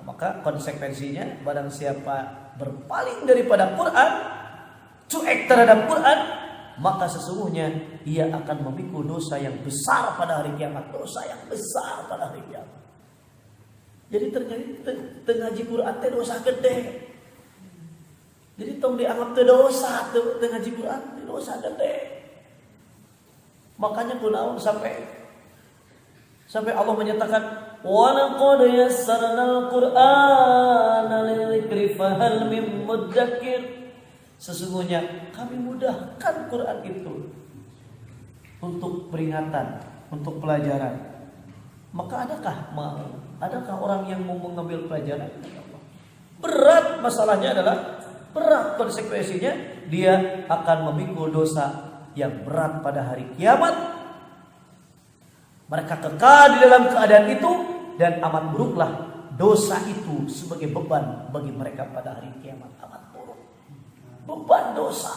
Maka konsekuensinya barang siapa berpaling daripada Quran, cuek terhadap Quran, maka sesungguhnya ia akan memikul dosa yang besar pada hari kiamat. Dosa yang besar pada hari kiamat. Jadi terjadi ngaji Quran teh dosa gede. Jadi tong dianggap teh dosa teh ngaji Quran, dosa gede. Makanya kunaon sampai Allah menyatakan wa laqad yassarnal Qur'ana lidzikri fahal mim mudzakir. Sesungguhnya kami mudahkan Quran itu untuk peringatan, untuk pelajaran. Maka adakah orang yang mau mengambil pelajaran? Berat masalahnya adalah berat konsekuensinya, dia akan memikul dosa yang berat pada hari kiamat. Mereka kekal di dalam keadaan itu, dan amat buruklah dosa itu sebagai beban bagi mereka pada hari kiamat. Amat buruk, beban dosa.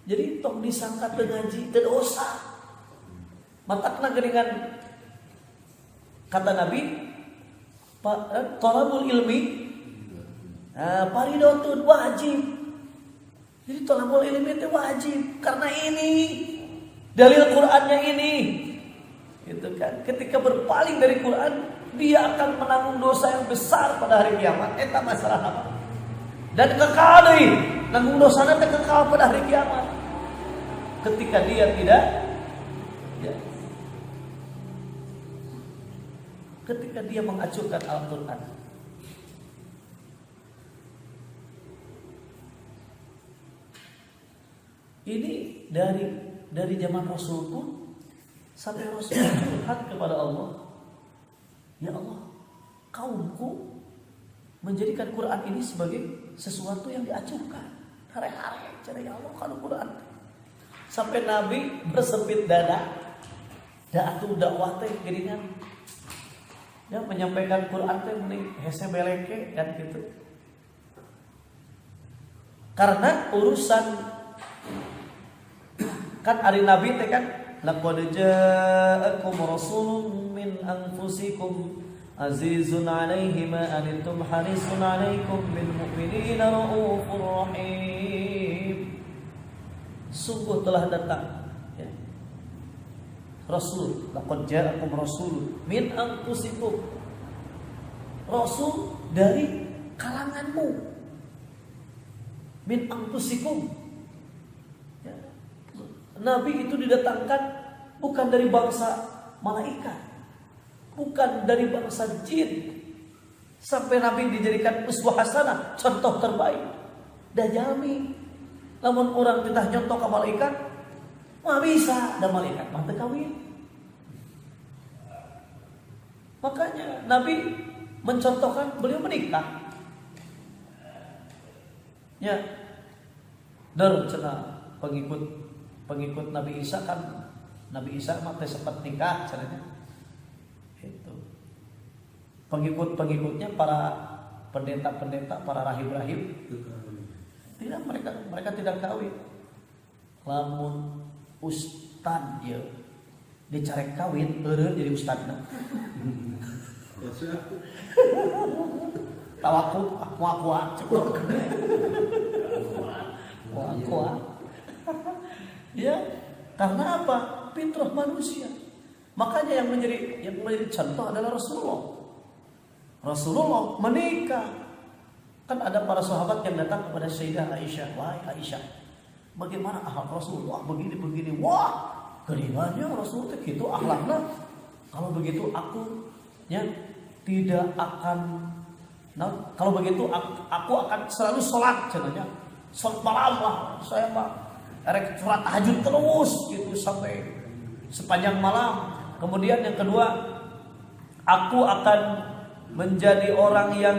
Jadi tong disangka ngaji teu dosa. Matakna geuningan kata Nabi, thalabul ilmi faridatun, wajib. Jadi thalabul ilmi itu wajib karena ini dalil Qur'annya ini. Itu kan, ketika berpaling dari Quran, dia akan menanggung dosa yang besar pada hari kiamat. Eta masalah apa? Dan kekal deui, nanggung dosana teh kekal pada hari kiamat. Ketika dia tidak ya, ketika dia mengacungkan Al-Quran. Ini dari zaman Rasul pun sampai Rasul curhat kepada Allah. Ya Allah, kaumku menjadikan Quran ini sebagai sesuatu yang diacuhkan. Hare-hare, cara ya Allah kalau Quran. Sampai Nabi bersempit dada. Atuh dakwah teh geuningan. Ya menyampaikan Quran teh mending hese beleke kan gitu. Karena urusan kan ari Nabi teh kan laqad ja'akum rasulun min anfusikum azizun 'alaihi ma anittum harisun 'alaikum bil mu'minina raufur rahim. Sungguh telah datang ya, Rasul, laqad ja'akum rasulun min anfusikum, Rasul dari kalanganmu, min anfusikum. Nabi itu didatangkan bukan dari bangsa malaikat, bukan dari bangsa jin. Sampai Nabi dijadikan uswah hasanah, contoh terbaik. Dajami, lamun orang ditah nyontoh ke malaikat, mah bisa, dan malaikat mah teu kawin. Makanya Nabi mencontohkan beliau menikah. Ya, dar cenah pengikut Nabi Isa kan, Nabi Isa mah teh sempat nikah caranya. Itu. Pengikutnya para pendeta-pendeta, para rahib-rahib. Tidak, mereka tidak kawin. Lamun ustad ya dicarek kawin, eureun jadi ustadna. Tawaku, aku. Ya, karena apa? Fitrah manusia. Makanya yang menjadi contoh adalah Rasulullah. Rasulullah menikah. Kan ada para sahabat yang datang kepada Sayyidah Aisyah, "Wahai Aisyah, bagaimana akhlak Rasulullah begini. Wah, gerimannya Rasul itu gitu akhlaknya. Kalau begitu aku ya tidak akan. Nah, kalau begitu aku akan selalu sholat cenanya. Sholat malam lah, saya mah erek sholat tahajud terus gitu sampai sepanjang malam. Kemudian yang kedua, aku akan menjadi orang yang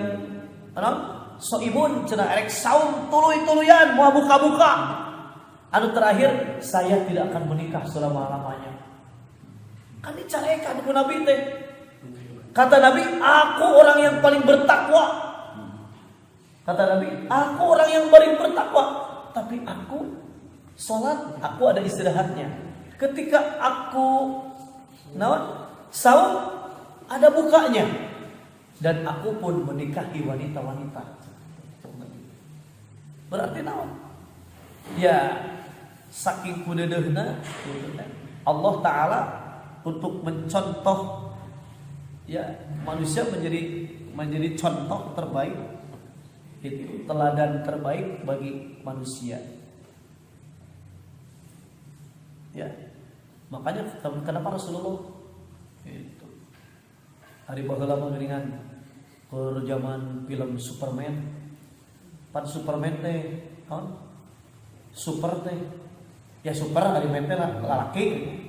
soibun cenah erek saum tuluy-tuluyan moal buka-buka. Anu terakhir, saya tidak akan menikah selama-lamanya. Kan dicarekan ku Nabi teh. Kata Nabi, aku orang yang paling bertakwa. Kata Nabi, aku orang yang paling bertakwa. Tapi aku sholat, aku ada istirahatnya. Ketika aku saum, ada bukanya. Dan aku pun menikahi wanita-wanita. Berarti naon? Ya, saking kudeudeuhna Allah Ta'ala untuk mencontoh ya manusia menjadi contoh terbaik, itu teladan terbaik bagi manusia. Ya, makanya kenapa Rasulullah itu hari baheula mah geuningan ke zaman film Superman. Pan Superman teh, super teh. Ya super hari teh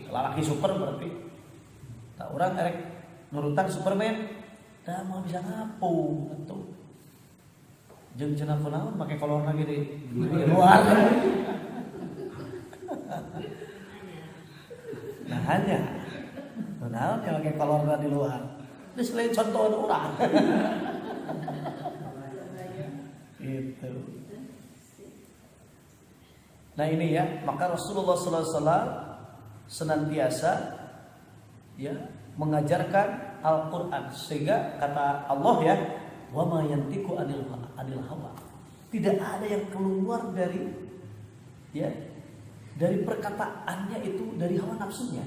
lalaki super berarti. Tak orang erek nurutan Superman, dah mau bisa ngapu gitu. Jeung cenah kunaon make kolor lagi di luar. Nah hanya kunaon yang make kolor di luar. Geus lain contoh urang. Gitu. Nah ini ya, maka Rasulullah sallallahu alaihi wasallam senantiasa ya mengajarkan Al-Qur'an, sehingga kata Allah ya, wa ma yantiqu anil hawa. Tidak ada yang keluar dari perkataannya itu dari hawa nafsunya.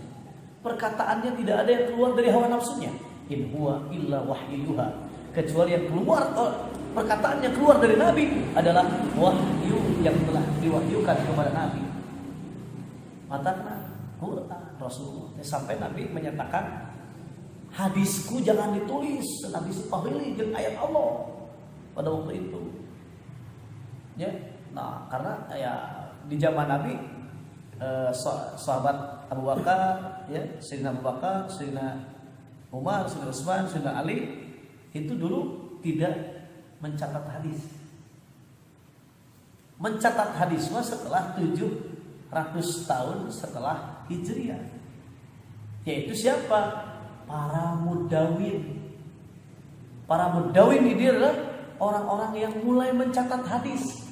Perkataannya tidak ada yang keluar dari hawa nafsunya. In huwa illa wahyuha. Kecuali yang keluar perkataannya keluar dari Nabi adalah wahyu yang telah diwahyukan kepada Nabi. Matanya Quran Rasulullah sampai Nabi menyatakan hadisku jangan ditulis, Nabi sepahili jeung ayat Allah pada waktu itu. Ya, nah karena ya di zaman Nabi sahabat Abu Bakar, ya Sayyidina Abu Bakar, Sayyidina Umar, Sayyidina Utsman, Sayyidina Ali itu dulu tidak mencatat hadis. Mencatat hadis mah setelah 700 tahun setelah Hijriah. Yaitu siapa? Para mudawin. Para mudawin ini adalah orang-orang yang mulai mencatat hadis.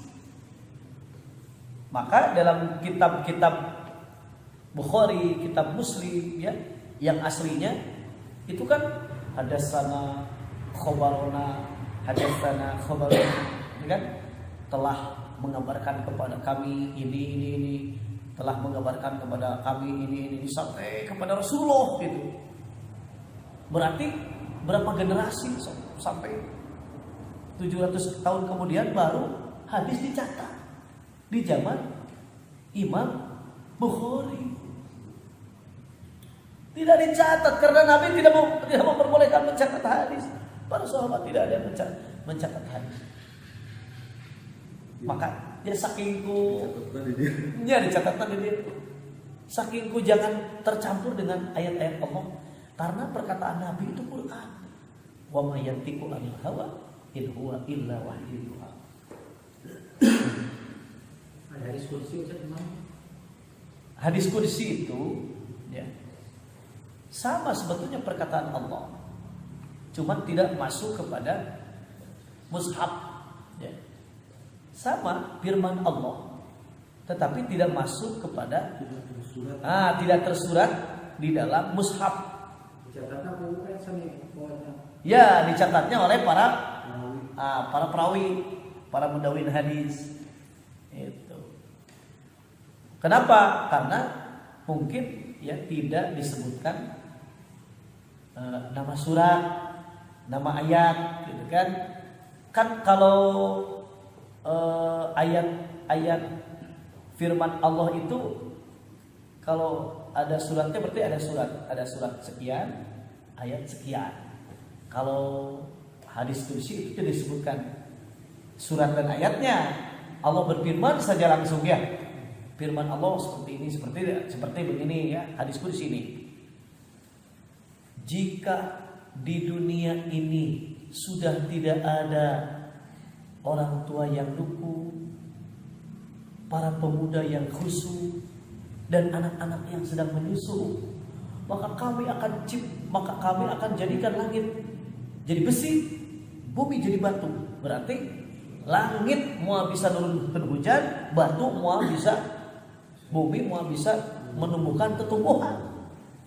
Maka dalam kitab-kitab Bukhari, kitab Muslim ya, yang aslinya itu kan hadatsana khobarona, hadatsana khobarona, kan telah mengabarkan kepada kami ini, telah mengabarkan kepada kami ini sampai kepada Rasulullah gitu. Berarti berapa generasi sampai 700 tahun kemudian baru hadis dicatat di zaman Imam Bukhari. Tidak dicatat karena Nabi tidak memperbolehkan mencatat hadis. Para sahabat tidak ada yang mencatat hadis. Maka ya sakingku ya dicatatkan di dia. Sakingku jangan tercampur dengan ayat-ayat Allah, karena perkataan Nabi itu Quran. Wa ma yantiqu anil hawa in huwa illa wahyuha. Ada hadis kursi Ustaz Imam. Hadis kursi itu ya sama sebetulnya perkataan Allah, cuma tidak masuk kepada mushaf ya. Sama firman Allah, tetapi tidak masuk kepada tidak tersurat di dalam mushaf. Ya, dicatatnya oleh para perawi, para mudawin hadis. Itu. Kenapa? Karena mungkin ya tidak disebutkan nama surat, nama ayat, gitu kan? Kan kalau ayat firman Allah itu kalau ada suratnya berarti ada surat sekian, ayat sekian. Kalau hadis kursi itu disebutkan surat dan ayatnya. Allah berfirman saja langsung ya. Firman Allah seperti ini, seperti begini ya, hadis kursi ini. Jika di dunia ini sudah tidak ada orang tua yang lugu, para pemuda yang khusyuk, dan anak-anak yang sedang menyusu, maka kami akan jadikan langit jadi besi, bumi jadi batu. Berarti langit mau bisa nurunkan hujan, batu mau bisa, bumi mau bisa menumbuhkan tumbuhan.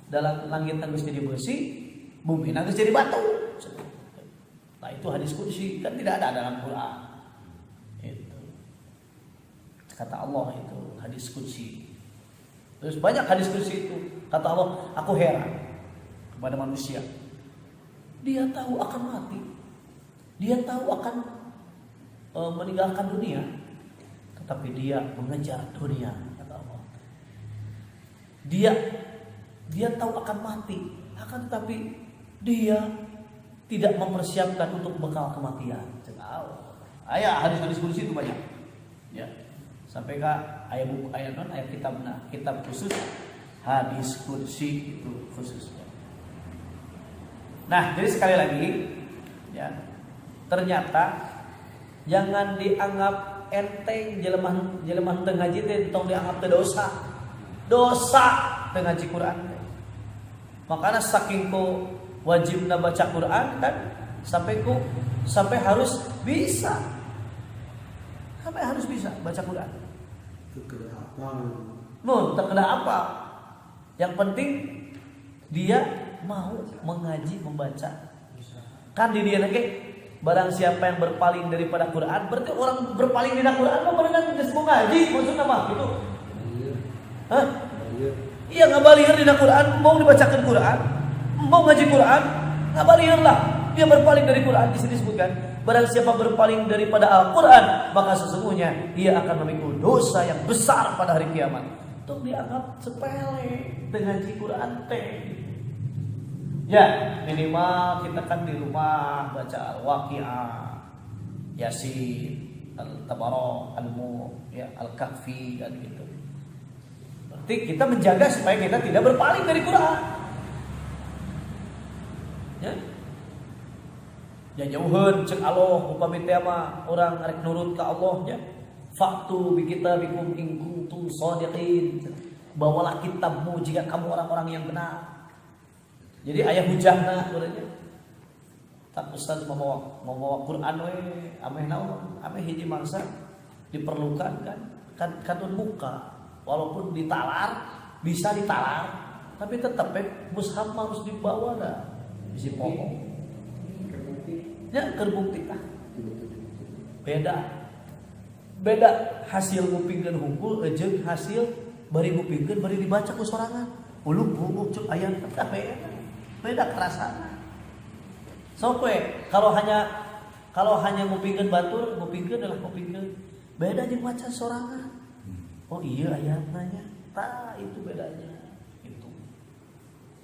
Dalam langit harus jadi besi, bumi harus jadi batu. Nah itu hadis kursi, kan tidak ada dalam Quran. Itu kata Allah, itu hadis kursi. Terus banyak hadis kursi itu. Kata Allah, aku heran kepada manusia. Dia tahu akan mati, dia tahu akan meninggalkan dunia, tetapi dia mengejar dunia. Kata Allah, dia tahu akan mati, akan tetapi dia tidak mempersiapkan untuk bekal kematian. Ayat hadis-hadis kursi itu banyak. Ya. Sampai ke ayat kitab khusus hadis kursi itu khususnya. Nah, jadi sekali lagi ya, ternyata jangan dianggap enteng jelema teu ngaji teh tong dianggap teu dosa. Dosa teu ngaji Quran. Makanya saking ku wajibna baca Quran kan sampai harus bisa. Sampai harus bisa baca Quran. Terkena apa? Yang penting dia mau mengaji, membaca. Kan di dia lagi barang siapa yang berpaling daripada Quran, berarti orang berpaling dari Quran mah berenang geus mau ngaji, maksudnya apa? Gitu. Hah? Iya ngabaliheur dina Quran, mau dibacakan Quran, mau ngaji Quran, ngabaliheur lah. Dia berpaling dari Quran. Di sini disebutkan, barang siapa berpaling daripada Al-Quran, maka sesungguhnya dia akan memikul dosa yang besar pada hari kiamat. Itu dianggap sepele dengan Quran teh. Ya, minimal kita kan di rumah baca Al-Waqi'ah, Yasin, Al-Tabarok, Al-Kahfi dan gitu. Berarti kita menjaga supaya kita tidak berpaling dari Quran. Ya. Ya jauheun cek Allah upami teh mah urang arek nurut ka Allah ya. Faktu bi kitabikum in kuntum shadiqin. Bawalah kitabmu jika kamu orang-orang yang benar. Jadi aya hujahna urangnya. Tak ustaz membawa Quran we ameh naon? Ameh hiji mangsa diperlukan kan muka. Walaupun ditalar, bisa ditalar, tapi tetap mushaf harus dibawa dah. Bisi pokok. Ya terbukti lah. Beda hasil ngupingkeun hungkul jeung hasil bari ngupingkeun bari dibaca ku sorangan. Uluk cuk aya teh beda kerasana. Sok we kalau hanya ngupingkeun batur, ngupingkeun adalah ngupingkeun. Beda jeung maca sorangan. Oh iya ayatna nya. Tah itu bedanya. Itu.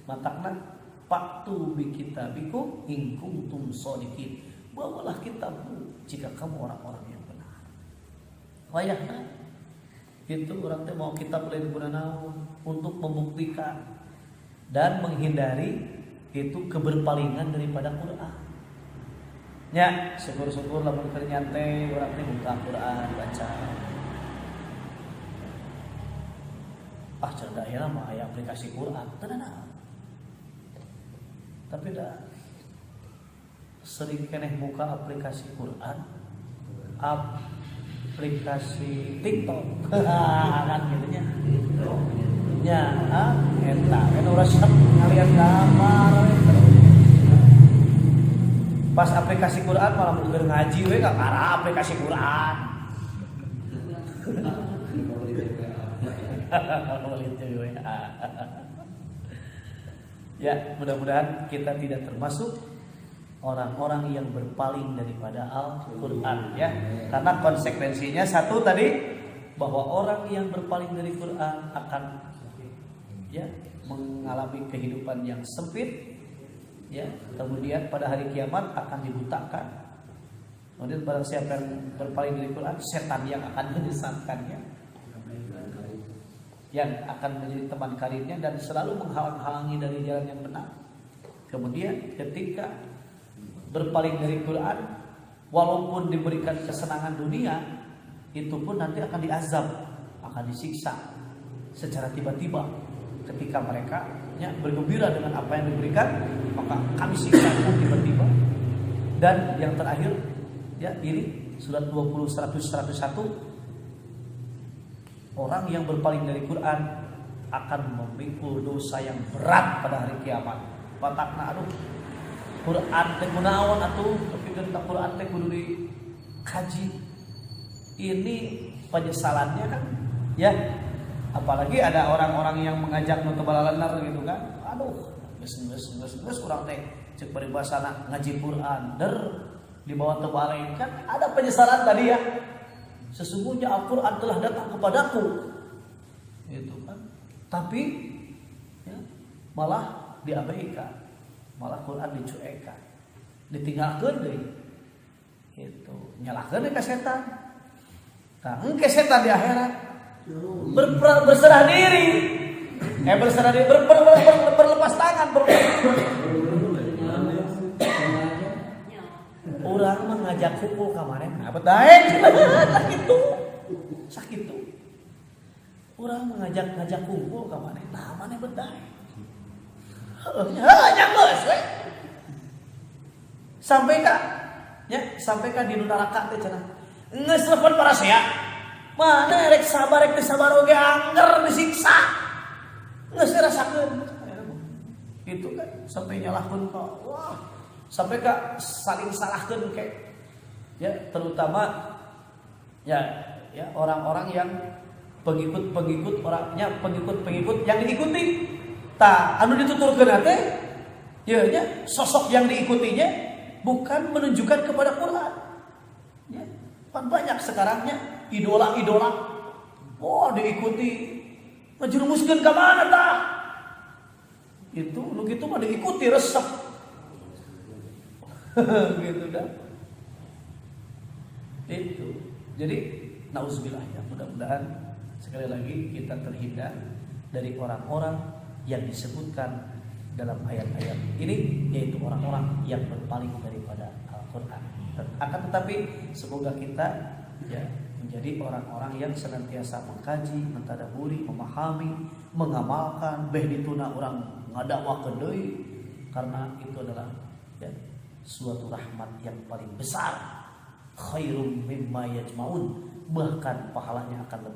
Matakna Faktu bi kitabikum in kuntum shadiqin. Bawalah kitabmu jika kamu orang-orang yang benar. Wayahna itu orang teh mau kitab lain gunana untuk membuktikan dan menghindari itu keberpalingan daripada Quran. Ya, syukur-syukur lamun keur nyantai urang teh buka Quran baca. Cerdas ya mah aya aplikasi Quran, tenang. Tapi dah sering keneh buka aplikasi Quran, aplikasi TikTok, kan gitunya. Ya, eta kan urang ngalian gambar. Pas aplikasi Quran malah keur ngaji we ka karah aplikasi Quran. Ya, mudah-mudahan kita tidak termasuk orang-orang yang berpaling daripada Al-Quran ya. Karena konsekuensinya satu tadi bahwa orang yang berpaling dari Quran akan ya mengalami kehidupan yang sempit, ya, kemudian pada hari kiamat akan dibutakan. Kemudian barang siapa yang berpaling dari Quran, setan yang akan menyesatkannya, yang akan menjadi teman karibnya dan selalu menghalang-halangi dari jalan yang benar. Kemudian ketika berpaling dari Quran, walaupun diberikan kesenangan dunia, itu pun nanti akan diazab, akan disiksa secara tiba-tiba. Ketika mereka bergembira dengan apa yang diberikan, maka kami siksa pun tiba-tiba. Dan yang terakhir, ya, ini surat 20 101, orang yang berpaling dari Quran akan memikul dosa yang berat pada hari kiamat. Patakna aduh, Quran teh kunaon atuh, tapi tentang Quran teh kudu dikaji. Ini penyesalannya kan, ya. Apalagi ada orang-orang yang mengajak nu balalar gitu kan. Aduh, geus urang teh ceuk paribasana ngaji Quran der di bawah tebaleng kan ada penyesalan tadi ya. Sesungguhnya Al-Quran telah datang kepadaku, gitu kan. Tapi ya, malah diabaikan, malah Quran dicuekan, ditinggalkan deh, itu nyalahkan ke setan. Nah, engke setan di akhirat berserah diri, berserah diri, berlepas tangan, orang mengajak kumpul kemarin, apa daeng sakit tuh. Orang ngajak kumpul kemarin, nah mana bedaeng. Hanya geus we. Sampai ka di neraka teh cenah. Geus telepon para sia. Mana rek sabar oge anger disiksa. Geus dirasakeun. Itu kan sampai nyalahkeun ka. Wah, sampai ka saling salahkeun ke. Ya, terutama ya orang-orang yang pengikut yang diikuti. Tah anu dituturkeun teh ya sosok yang diikutinya bukan menunjukkan kepada Quran. Ya, kan banyak sekarangnya idola-idola. Oh, diikuti. Ngejerumuskeun ka mana tah? Itu nu kitu mah diikuti resep. Gitu dah. Itu. Jadi nauzubillah ya, mudah-mudahan sekali lagi kita terhindar dari orang-orang yang disebutkan dalam ayat-ayat ini, yaitu orang-orang yang berpaling daripada Al-Quran. Akan tetapi semoga kita ya menjadi orang-orang yang senantiasa mengkaji, mentadaburi, memahami, mengamalkan, beh dituna orang ngadawakeun deui, karena itu adalah ya, suatu rahmat yang paling besar. Khairum mimma yajmaun, bahkan pahalanya akan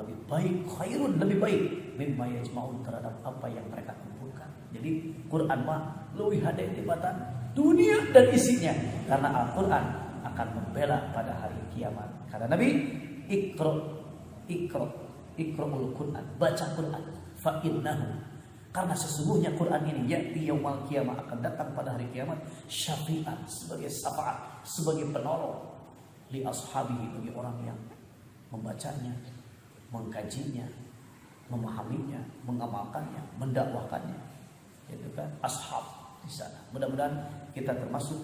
lebih baik, khairun lebih baik mimma yajmaun, terhadap apa yang mereka kumpulkan. Jadi Quran mah leuwih hade tibatan dunia dan isinya, karena Al-Quran akan membela pada hari kiamat. Karena Nabi iqra'ul Quran, baca Quran fa innahu, karena sesungguhnya Quran ini ya'ti yaumal qiyamah, akan datang pada hari kiamat, syafi'an, sebagai syafaat, sebagai penolong li ashabihi, bagi orang yang membacanya, mengkajinya, memahaminya, mengamalkannya, mendakwahkannya. Itu kan ashab di sana. Mudah-mudahan kita termasuk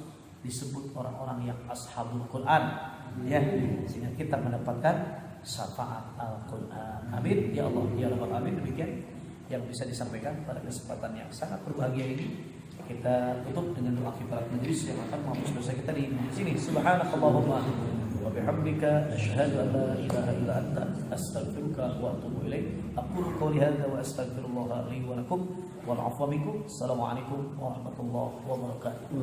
disebut orang-orang yang ashabul Quran, ya, sehingga kita mendapatkan syafaat Al-Quran. Amin ya Allah ya Rabbal alamin. Demikian yang bisa disampaikan pada kesempatan yang sangat berbahagia ini. Kita tutup dengan doa kifarat majelis yang akan menghapus dosa kita di sini. Subhanakallahumma wa bihamdika asyhadu an la ilaha illa anta astaghfiruka wa atubu ilaik. Aqulu qouli hadza wa astaghfirullah li wa lakum wal 'afwa minkum. Assalamualaikum warahmatullahi wabarakatuh.